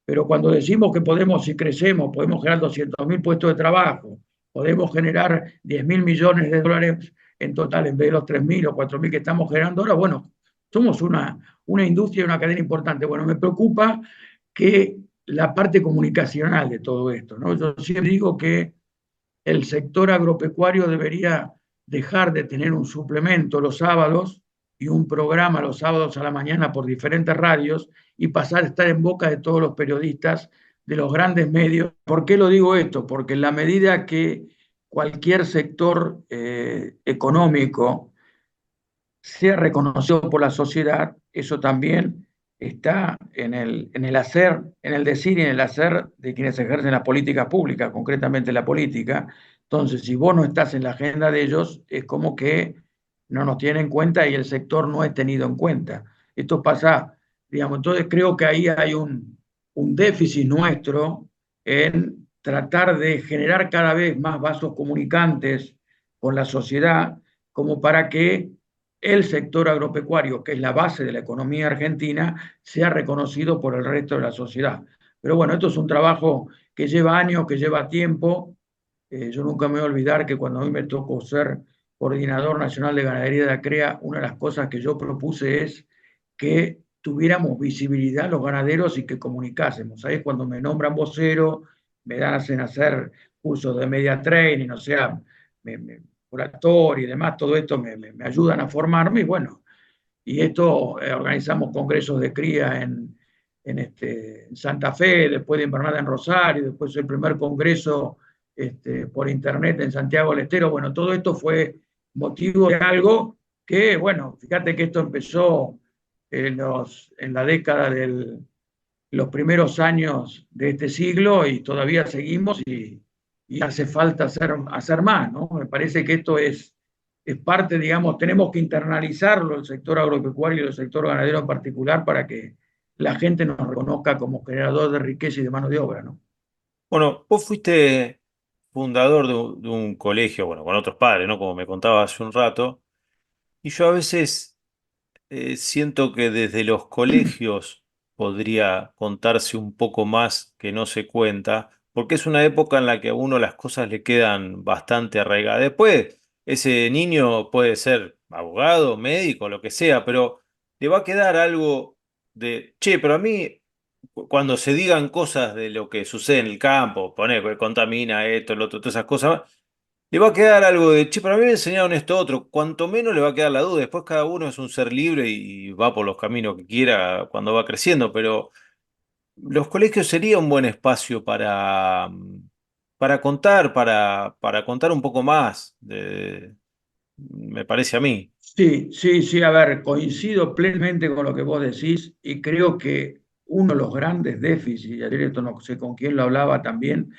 Pero cuando decimos que podemos, si crecemos, podemos generar 200.000 puestos de trabajo, podemos generar 10.000 millones de dólares en total, en vez de los 3.000 o 4.000 que estamos generando ahora, bueno, somos una industria y una cadena importante. Bueno, me preocupa que la parte comunicacional de todo esto, ¿no? Yo siempre digo que el sector agropecuario debería dejar de tener un suplemento los sábados y un programa los sábados a la mañana por diferentes radios y pasar a estar en boca de todos los periodistas de los grandes medios. ¿Por qué lo digo esto? Porque en la medida que cualquier sector económico sea reconocido por la sociedad, eso también está en el hacer, en el decir y en el hacer de quienes ejercen las políticas públicas, concretamente la política. Entonces, si vos no estás en la agenda de ellos, es como que no nos tienen en cuenta y el sector no es tenido en cuenta. Esto pasa, digamos. Entonces creo que ahí hay un déficit nuestro en tratar de generar cada vez más vasos comunicantes con la sociedad, como para que el sector agropecuario, que es la base de la economía argentina, sea reconocido por el resto de la sociedad. Pero bueno, esto es un trabajo que lleva años, que lleva tiempo. Yo nunca me voy a olvidar que cuando a mí me tocó ser coordinador nacional de ganadería de la CREA, una de las cosas que yo propuse es que tuviéramos visibilidad los ganaderos y que comunicásemos. ¿Sabes? Cuando me nombran vocero, me hacen hacer cursos de media training, o sea, oratorio y demás, todo esto me ayudan a formarme y bueno, y esto organizamos congresos de cría en Santa Fe, después de Invernada en Rosario, después el primer congreso por internet en Santiago del Estero. Bueno, todo esto fue motivo de algo que, bueno, fíjate que esto empezó en la década de los primeros años de este siglo y todavía seguimos y hace falta hacer más, ¿no? Me parece que esto es parte, digamos, tenemos que internalizarlo, el sector agropecuario y el sector ganadero en particular, para que la gente nos reconozca como generador de riqueza y de mano de obra, ¿no? Bueno, vos fuiste fundador de un colegio, bueno, con otros padres, ¿no? Como me contaba hace un rato, y yo a veces siento que desde los colegios podría contarse un poco más que no se cuenta, porque es una época en la que a uno las cosas le quedan bastante arraigadas. Después, ese niño puede ser abogado, médico, lo que sea, pero le va a quedar algo de, che, pero a mí, cuando se digan cosas de lo que sucede en el campo, poner que contamina esto, lo otro, todas esas cosas, le va a quedar algo de, che, pero a mí me enseñaron esto otro. Cuanto menos le va a quedar la duda. Después cada uno es un ser libre y va por los caminos que quiera cuando va creciendo. Pero los colegios sería un buen espacio para contar, para contar un poco más, me parece a mí. Sí, sí, sí, a ver, coincido plenamente con lo que vos decís y creo que uno de los grandes déficits, y ayer esto no sé con quién lo hablaba también,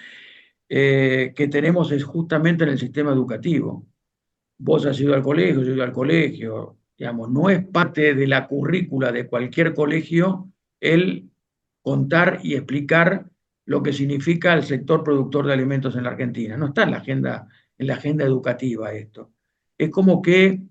que tenemos es justamente en el sistema educativo. Vos has ido al colegio, yo he ido al colegio, digamos, no es parte de la currícula de cualquier colegio el contar y explicar lo que significa el sector productor de alimentos en la Argentina. No está en la agenda educativa esto. Es como que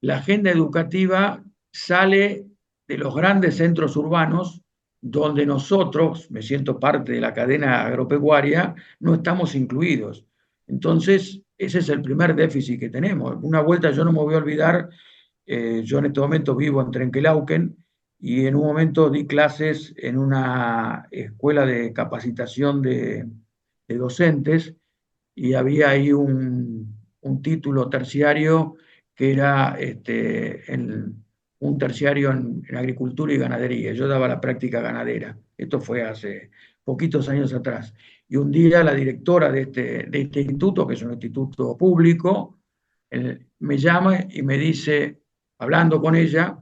la agenda educativa sale de los grandes centros urbanos donde nosotros, me siento parte de la cadena agropecuaria, no estamos incluidos. Entonces, ese es el primer déficit que tenemos. Una vuelta yo no me voy a olvidar, yo en este momento vivo en Trenquelauquen y en un momento di clases en una escuela de capacitación de docentes y había ahí un título terciario que era un terciario en agricultura y ganadería. Yo daba la práctica ganadera. Esto fue hace poquitos años atrás. Y un día la directora de este instituto, que es un instituto público, me llama y me dice, hablando con ella,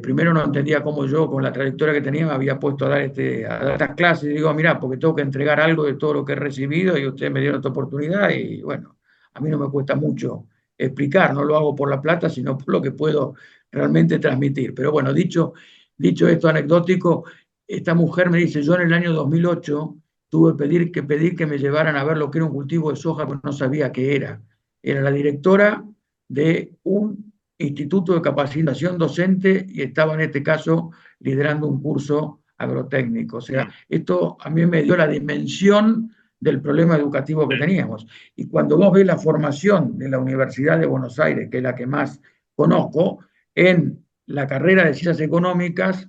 primero no entendía cómo yo, con la trayectoria que tenía, me había puesto a dar estas clases. Y digo, mirá, porque tengo que entregar algo de todo lo que he recibido y ustedes me dieron esta oportunidad y bueno, a mí no me cuesta mucho explicar, no lo hago por la plata, sino por lo que puedo realmente transmitir. Pero bueno, dicho esto anecdótico, esta mujer me dice, yo en el año 2008 tuve que pedir que me llevaran a ver lo que era un cultivo de soja, pero no sabía qué era. Era la directora de un instituto de capacitación docente y estaba en este caso liderando un curso agrotécnico. O sea, esto a mí me dio la dimensión del problema educativo que teníamos. Y cuando vos ves la formación de la Universidad de Buenos Aires, que es la que más conozco, en la carrera de ciencias económicas,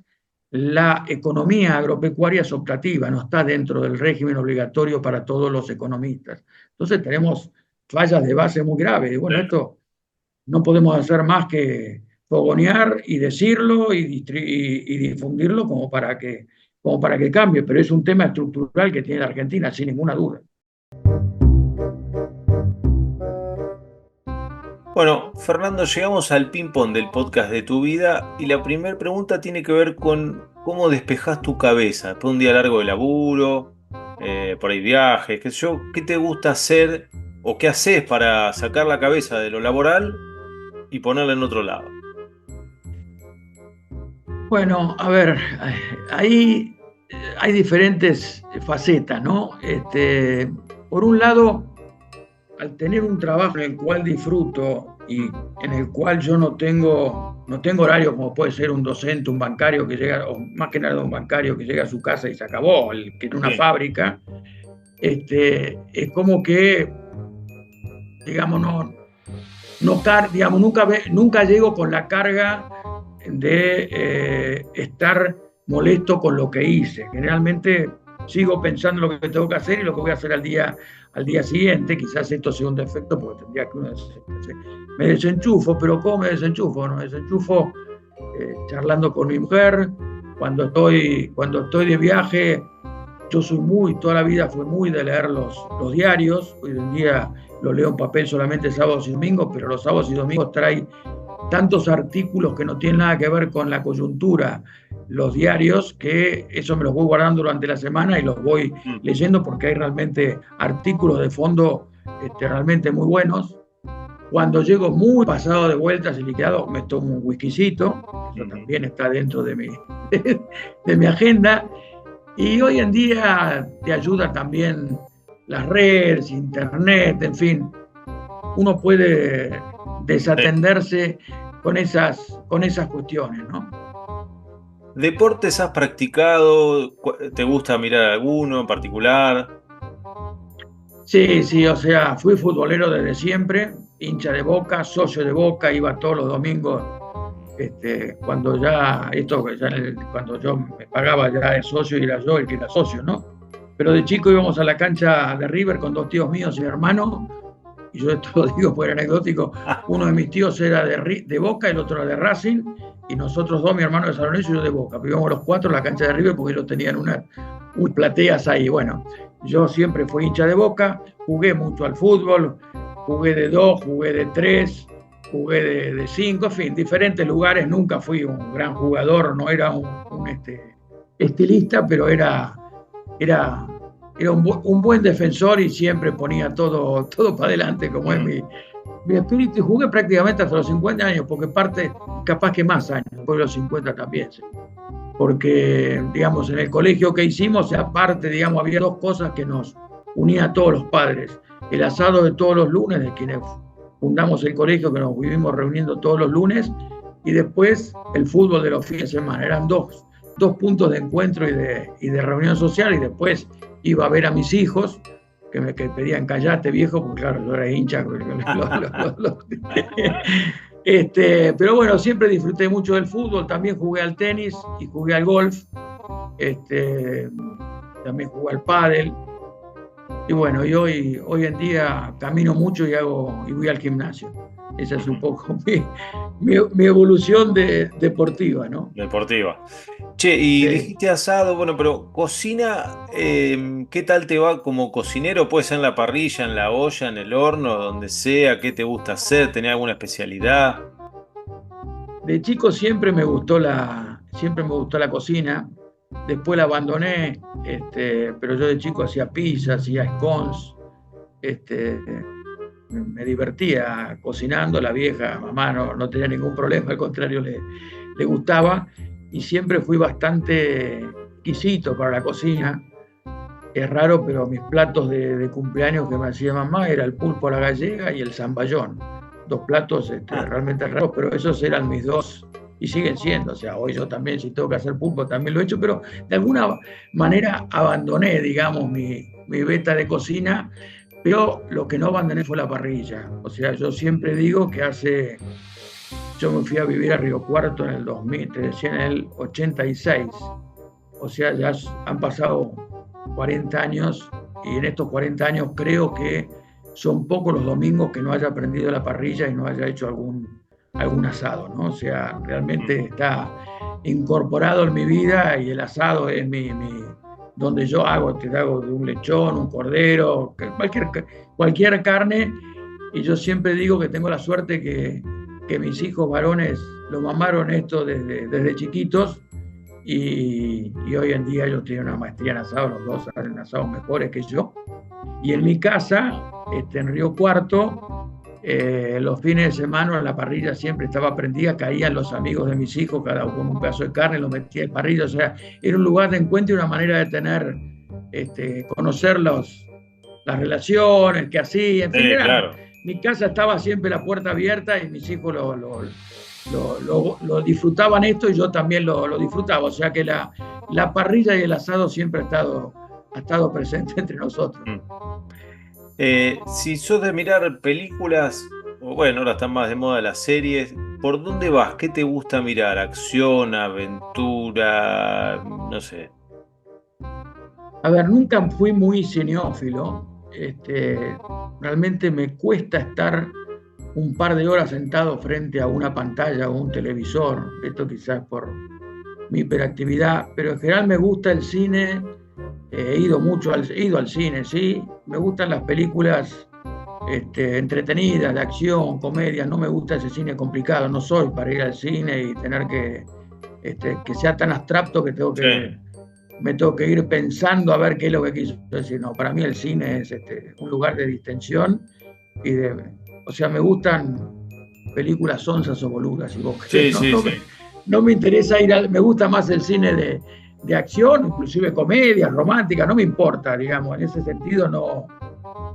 la economía agropecuaria es optativa, no está dentro del régimen obligatorio para todos los economistas. Entonces tenemos fallas de base muy graves. Y bueno, esto no podemos hacer más que fogonear y decirlo y difundirlo como para que cambie, pero es un tema estructural que tiene la Argentina, sin ninguna duda. Bueno, Fernando, llegamos al ping-pong del podcast de tu vida y la primera pregunta tiene que ver con cómo despejas tu cabeza después de un día largo de laburo, por ahí viajes, qué sé yo, qué te gusta hacer o qué haces para sacar la cabeza de lo laboral y ponerla en otro lado. Bueno, a ver, ahí hay diferentes facetas, ¿no? Por un lado, al tener un trabajo en el cual disfruto y en el cual yo no tengo horario, como puede ser un docente, un bancario que llega, o más que nada un bancario que llega a su casa y se acabó, el que en una fábrica, es como que, digamos, nunca llego con la carga de estar molesto con lo que hice. Generalmente sigo pensando lo que tengo que hacer y lo que voy a hacer al día siguiente. Quizás esto sea un defecto porque tendría que me desenchufo, pero ¿cómo me desenchufo? No, me desenchufo charlando con mi mujer. Cuando estoy de viaje, yo toda la vida fui muy de leer los diarios. Hoy en día lo leo en papel solamente sábados y domingos, pero los sábados y domingos trae tantos artículos que no tienen nada que ver con la coyuntura, los diarios, que eso me los voy guardando durante la semana y los voy leyendo porque hay realmente artículos de fondo realmente muy buenos. Cuando llego muy pasado de vueltas y liquidado, me tomo un whiskycito, eso también está dentro de mi agenda. Y hoy en día te ayuda también las redes, internet, en fin. Uno puede desatenderse con esas cuestiones, ¿no? ¿Deportes has practicado? ¿Te gusta mirar alguno en particular? Sí, o sea, fui futbolero desde siempre, hincha de Boca, socio de Boca, iba todos los domingos, cuando yo me pagaba ya el socio y era yo el que era socio, ¿no? Pero de chico íbamos a la cancha de River con dos tíos míos y mi hermano, y yo esto lo digo por anecdótico, uno de mis tíos era de Boca, el otro era de Racing, y nosotros dos, mi hermano de San Lorenzo y yo de Boca, pero íbamos los cuatro a la cancha de River porque ellos tenían unas plateas ahí. Bueno, yo siempre fui hincha de Boca, jugué mucho al fútbol, jugué de 2, jugué de 3, jugué de 5, en fin, diferentes lugares. Nunca fui un gran jugador, no era un estilista, pero era un buen defensor y siempre ponía todo para adelante, como es mi espíritu. Y jugué prácticamente hasta los 50 años, porque capaz que más años, después de los 50 también, sí. Porque, digamos, en el colegio que hicimos, aparte, digamos, había dos cosas que nos unía a todos los padres. El asado de todos los lunes, de quienes fundamos el colegio, que nos vivimos reuniendo todos los lunes, y después el fútbol de los fines de semana. Eran dos puntos de encuentro y de reunión social, y después iba a ver a mis hijos, que me pedían callate viejo, porque claro, yo era hincha. Pero bueno, siempre disfruté mucho del fútbol, también jugué al tenis y jugué al golf, también jugué al pádel. Y bueno, y hoy en día camino mucho y voy al gimnasio. Esa es un poco mi evolución deportiva, ¿no? Deportiva. Che, y dijiste asado, bueno, pero cocina, ¿qué tal te va como cocinero? ¿Puede ser en la parrilla, en la olla, en el horno, donde sea? ¿Qué te gusta hacer? ¿Tenés alguna especialidad? De chico siempre me gustó la cocina. Después la abandoné, pero yo de chico hacía pizza, hacía scones, me divertía cocinando. La vieja mamá no tenía ningún problema, al contrario, le gustaba, y siempre fui bastante exquisito para la cocina. Es raro, pero mis platos de cumpleaños que me hacía mamá era el pulpo a la gallega y el zamballón. Dos platos realmente raros, pero esos eran mis dos, y siguen siendo. O sea, hoy yo también, si tengo que hacer pulpo, también lo he hecho, pero de alguna manera abandoné, digamos, mi beta de cocina, pero lo que no abandoné fue la parrilla. O sea, yo siempre digo que yo me fui a vivir a Río Cuarto en el 2000, te decía, en el 86. O sea, ya han pasado 40 años, y en estos 40 años creo que son pocos los domingos que no haya prendido la parrilla y no haya hecho algún asado, ¿no? O sea, realmente está incorporado en mi vida, y el asado es donde yo te hago de un lechón, un cordero, cualquier carne. Y yo siempre digo que tengo la suerte que mis hijos varones lo mamaron esto desde chiquitos, y hoy en día ellos tienen una maestría en asado, los dos hacen asados mejores que yo. Y en mi casa, en Río Cuarto, Los fines de semana la parrilla siempre estaba prendida, caían los amigos de mis hijos, cada uno con un pedazo de carne, lo metía en parrilla, o sea, era un lugar de encuentro y una manera de tener, conocer las relaciones que hacían. En fin, claro. Mi casa estaba siempre la puerta abierta y mis hijos lo disfrutaban esto y yo también lo disfrutaba, o sea que la parrilla y el asado siempre ha estado presente entre nosotros. Si sos de mirar películas, o bueno, ahora están más de moda las series, ¿por dónde vas? ¿Qué te gusta mirar? ¿Acción, aventura? No sé. A ver, nunca fui muy cinéfilo. Realmente me cuesta estar un par de horas sentado frente a una pantalla o un televisor. Esto quizás por mi hiperactividad, pero en general me gusta el cine. He ido al cine, sí. Me gustan las películas entretenidas, de acción, comedia. No me gusta ese cine complicado. No soy para ir al cine y tener que sea tan abstracto que me tengo que ir pensando a ver qué es lo que quiso decir. No, para mí el cine es un lugar de distensión o sea, me gustan películas sonzas o boludas. No me interesa me gusta más el cine de acción, inclusive comedia, romántica, no me importa, digamos, en ese sentido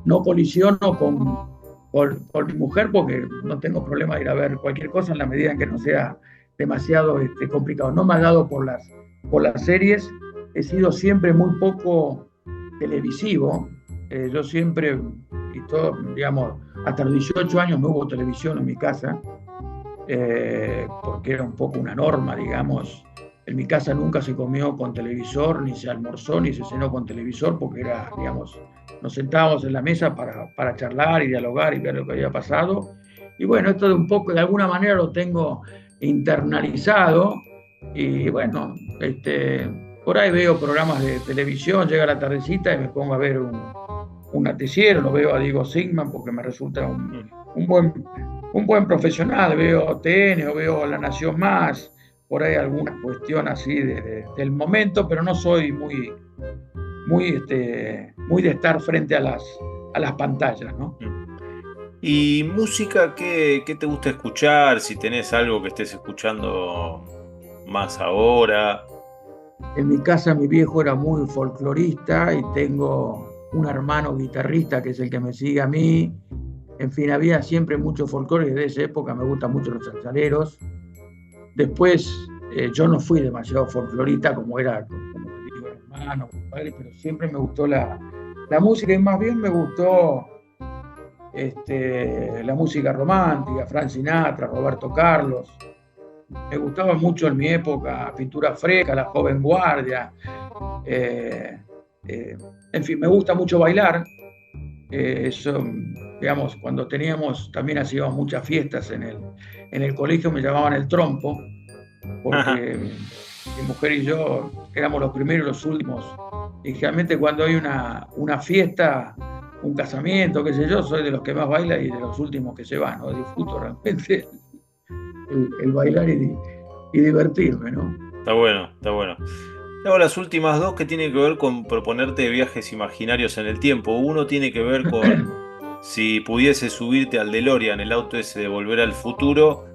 no colisiono con mi mujer porque no tengo problema de ir a ver cualquier cosa en la medida en que no sea demasiado complicado. No me ha dado por las series, he sido siempre muy poco televisivo, yo siempre, y todo, digamos, hasta los 18 años no hubo televisión en mi casa, porque era un poco una norma, digamos. En mi casa nunca se comió con televisor, ni se almorzó, ni se cenó con televisor, porque era, digamos, nos sentábamos en la mesa para charlar y dialogar y ver lo que había pasado. Y bueno, esto de alguna manera lo tengo internalizado. Y bueno, por ahí veo programas de televisión, llega la tardecita y me pongo a ver un noticiero, lo veo a Diego Sigman porque me resulta un buen profesional, veo TN o veo La Nación Más, por ahí alguna cuestión así del momento, pero no soy muy de estar frente a las pantallas, ¿no? ¿Y música qué te gusta escuchar? Si tenés algo que estés escuchando más ahora. En mi casa mi viejo era muy folclorista y tengo un hermano guitarrista que es el que me sigue a mí. En fin, había siempre mucho folclore y desde esa época me gustan mucho los salsaleros. Después yo no fui demasiado folclorista como te digo, hermano, compadre, pero siempre me gustó la música y más bien me gustó la música romántica, Frank Sinatra, Roberto Carlos. Me gustaba mucho en mi época Pintura Fresca, La Joven Guardia. En fin, me gusta mucho bailar. Eso, digamos, cuando también hacíamos muchas fiestas en el colegio, me llamaban el trompo, porque mi mujer y yo éramos los primeros y los últimos. Y realmente cuando hay una fiesta, un casamiento, qué sé yo, soy de los que más baila y de los últimos que se van, ¿no? Disfruto realmente el bailar y divertirme, ¿no? Está bueno. Luego las últimas dos que tienen que ver con proponerte viajes imaginarios en el tiempo. Uno tiene que ver con si pudieses subirte al DeLorean, el auto ese de Volver al Futuro,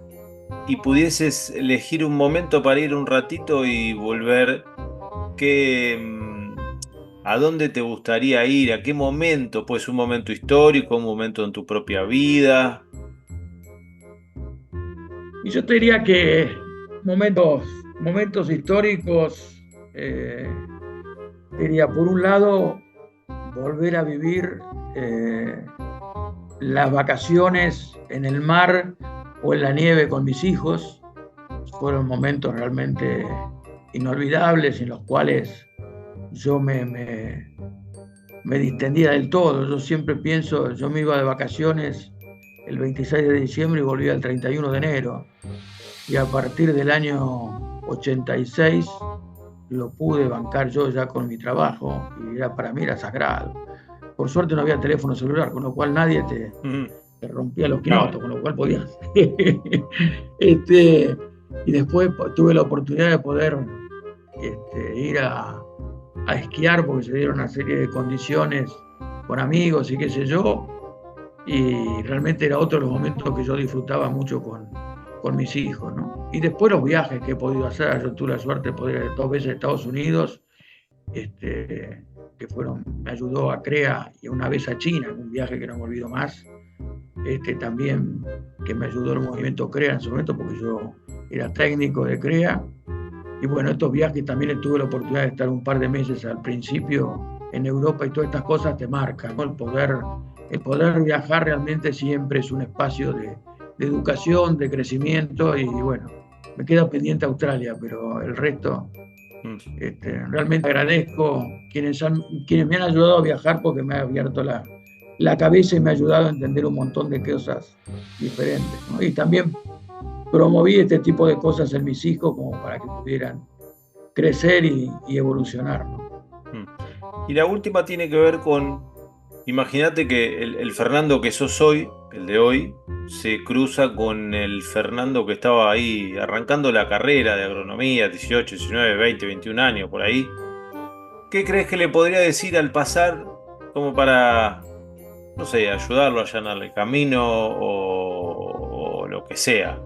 y pudieses elegir un momento para ir un ratito y volver, ¿a dónde te gustaría ir? ¿A qué momento? Pues un momento histórico, un momento en tu propia vida. Y yo te diría que momentos históricos, diría, por un lado, volver a vivir las vacaciones en el mar o en la nieve con mis hijos. Fueron momentos realmente inolvidables en los cuales yo me distendía del todo. Yo siempre pienso, yo me iba de vacaciones el 26 de diciembre y volvía el 31 de enero. Y a partir del año 86 lo pude bancar yo ya con mi trabajo y para mí era sagrado. Por suerte no había teléfono celular, con lo cual nadie te rompía los quinotos, con lo cual podías. Y después tuve la oportunidad de poder ir a esquiar porque se dieron una serie de condiciones con amigos y qué sé yo. y realmente era otro de los momentos que yo disfrutaba mucho con mis hijos, ¿no? Y después los viajes que he podido hacer. Yo tuve la suerte de poder ir 2 veces a Estados Unidos, que me ayudó a CREA, y una vez a China, un viaje que no me olvido más, también que me ayudó el movimiento CREA en su momento, porque yo era técnico de CREA. Y bueno, estos viajes también tuve la oportunidad de estar un par de meses al principio en Europa, y todas estas cosas te marcan, ¿no? El poder viajar realmente siempre es un espacio de educación, de crecimiento, y bueno, me queda pendiente Australia, pero el resto, realmente agradezco quienes me han ayudado a viajar, porque me ha abierto la cabeza y me ha ayudado a entender un montón de cosas diferentes, ¿no? Y también promoví este tipo de cosas en mis hijos como para que pudieran crecer y evolucionar, ¿no? Y la última tiene que ver con, imagínate que el Fernando que sos hoy, el de hoy, se cruza con el Fernando que estaba ahí arrancando la carrera de agronomía, 18, 19, 20, 21 años, por ahí. ¿Qué crees que le podría decir al pasar como para, no sé, ayudarlo a allanar el camino o lo que sea?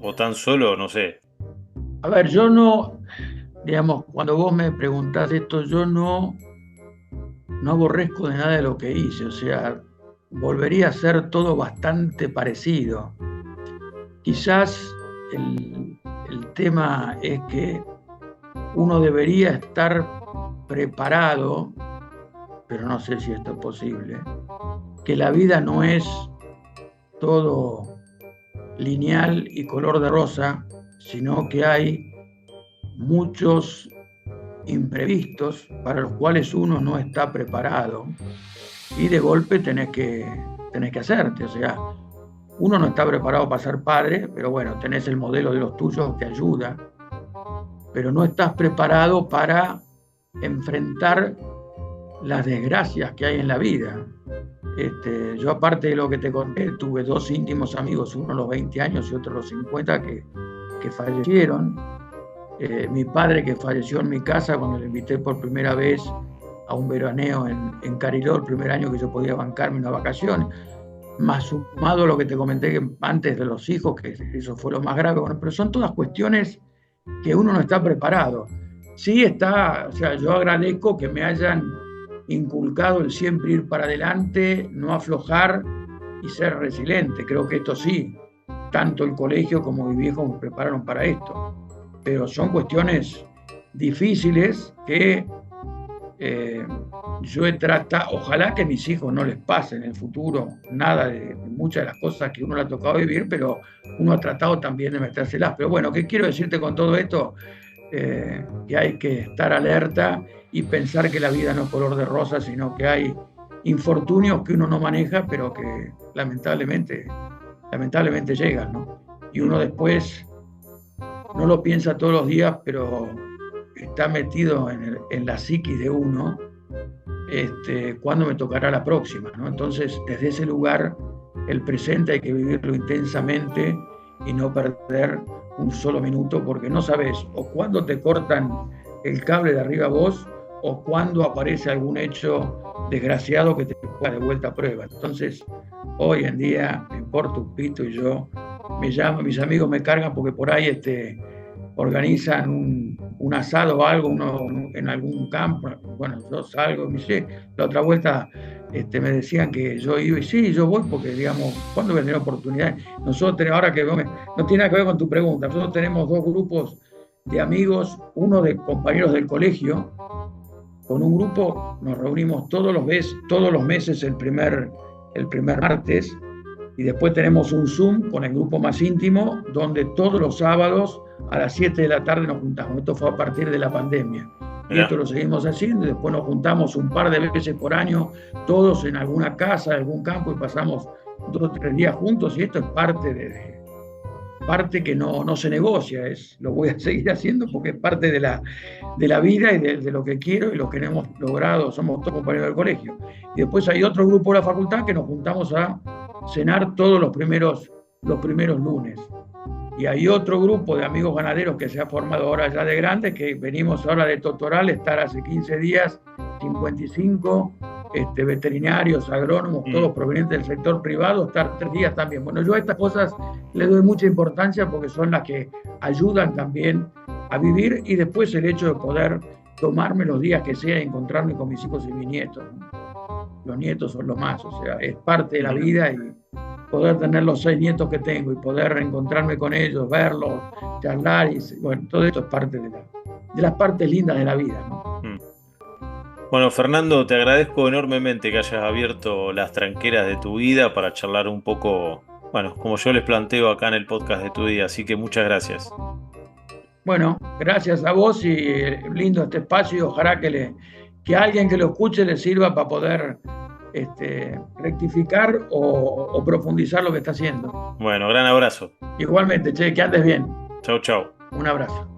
O tan solo, no sé. A ver, yo no, digamos, cuando vos me preguntás esto, yo no aborrezco de nada de lo que hice, o sea, volvería a hacer todo bastante parecido. Quizás el tema es que uno debería estar preparado, pero no sé si esto es posible, que la vida no es todo lineal y color de rosa, sino que hay muchos imprevistos para los cuales uno no está preparado, y de golpe tenés que hacerte. O sea, uno no está preparado para ser padre, pero bueno, tenés el modelo de los tuyos que ayuda, pero no estás preparado para enfrentar las desgracias que hay en la vida. Yo, aparte de lo que te conté, tuve 2 íntimos amigos, uno a los 20 años y otro a los 50, que fallecieron. Mi padre, que falleció en mi casa cuando le invité por primera vez a un veraneo en Cariló, el primer año que yo podía bancarme una vacación, más sumado lo que te comenté antes de los hijos, que eso fue lo más grave. Bueno, pero son todas cuestiones que uno no está preparado. Sí está, o sea, yo agradezco que me hayan inculcado el siempre ir para adelante, no aflojar y ser resiliente. Creo que esto sí, tanto el colegio como mi viejo me prepararon para esto. Pero son cuestiones difíciles que yo he tratado, ojalá que a mis hijos no les pase en el futuro nada de muchas de las cosas que uno le ha tocado vivir, pero uno ha tratado también de metérselas. Pero bueno, ¿qué quiero decirte con todo esto? Que hay que estar alerta y pensar que la vida no es color de rosa, sino que hay infortunios que uno no maneja, pero que lamentablemente llegan, ¿no? Y uno después no lo piensa todos los días, pero está metido en la psiquis de uno, cuándo me tocará la próxima, ¿no? Entonces, desde ese lugar, el presente hay que vivirlo intensamente y no perder un solo minuto, porque no sabes o cuándo te cortan el cable de arriba a vos, o cuándo aparece algún hecho desgraciado que te ponga de vuelta a prueba. Entonces, hoy en día me importa un pito, y yo me llamo, mis amigos me cargan porque por ahí organizan un asado o algo, uno en algún campo. Bueno, yo salgo, la otra vuelta me decían que yo iba, y sí, yo voy porque, digamos, ¿cuándo vendrá oportunidad? Nosotros tenemos, ahora que no tiene nada que ver con tu pregunta, nosotros tenemos 2 grupos de amigos, uno de compañeros del colegio. Con un grupo nos reunimos todos los meses el primer martes, y después tenemos un Zoom con el grupo más íntimo, donde todos los sábados a las 7 de la tarde nos juntamos. Esto fue a partir de la pandemia. Y esto lo seguimos haciendo, y después nos juntamos un par de veces por año, todos en alguna casa, en algún campo, y pasamos 2 o 3 días juntos, y esto es parte que no se negocia, lo voy a seguir haciendo porque es parte de la vida y de lo que quiero y lo que hemos logrado. Somos todos compañeros del colegio. Y después hay otro grupo de la facultad que nos juntamos a cenar todos los primeros lunes. Y hay otro grupo de amigos ganaderos que se ha formado ahora ya de grandes, que venimos ahora de Totoral, estar hace 15 días, 55, veterinarios, agrónomos, todos provenientes del sector privado, estar 3 días también. Bueno, yo a estas cosas le doy mucha importancia porque son las que ayudan también a vivir, y después el hecho de poder tomarme los días que sea y encontrarme con mis hijos y mis nietos. Los nietos son lo más, o sea, es parte de la vida, y poder tener los 6 nietos que tengo y poder encontrarme con ellos, verlos, charlar, y bueno, todo esto es parte de las partes lindas de la vida, ¿no? Bueno, Fernando, te agradezco enormemente que hayas abierto las tranqueras de tu vida para charlar un poco, bueno, como yo les planteo acá en el podcast de tu vida, así que muchas gracias. Bueno, gracias a vos, y lindo este espacio, y ojalá que alguien que lo escuche le sirva para poder rectificar o profundizar lo que está haciendo. Bueno, gran abrazo. Igualmente, che, que andes bien. Chau, chau. Un abrazo.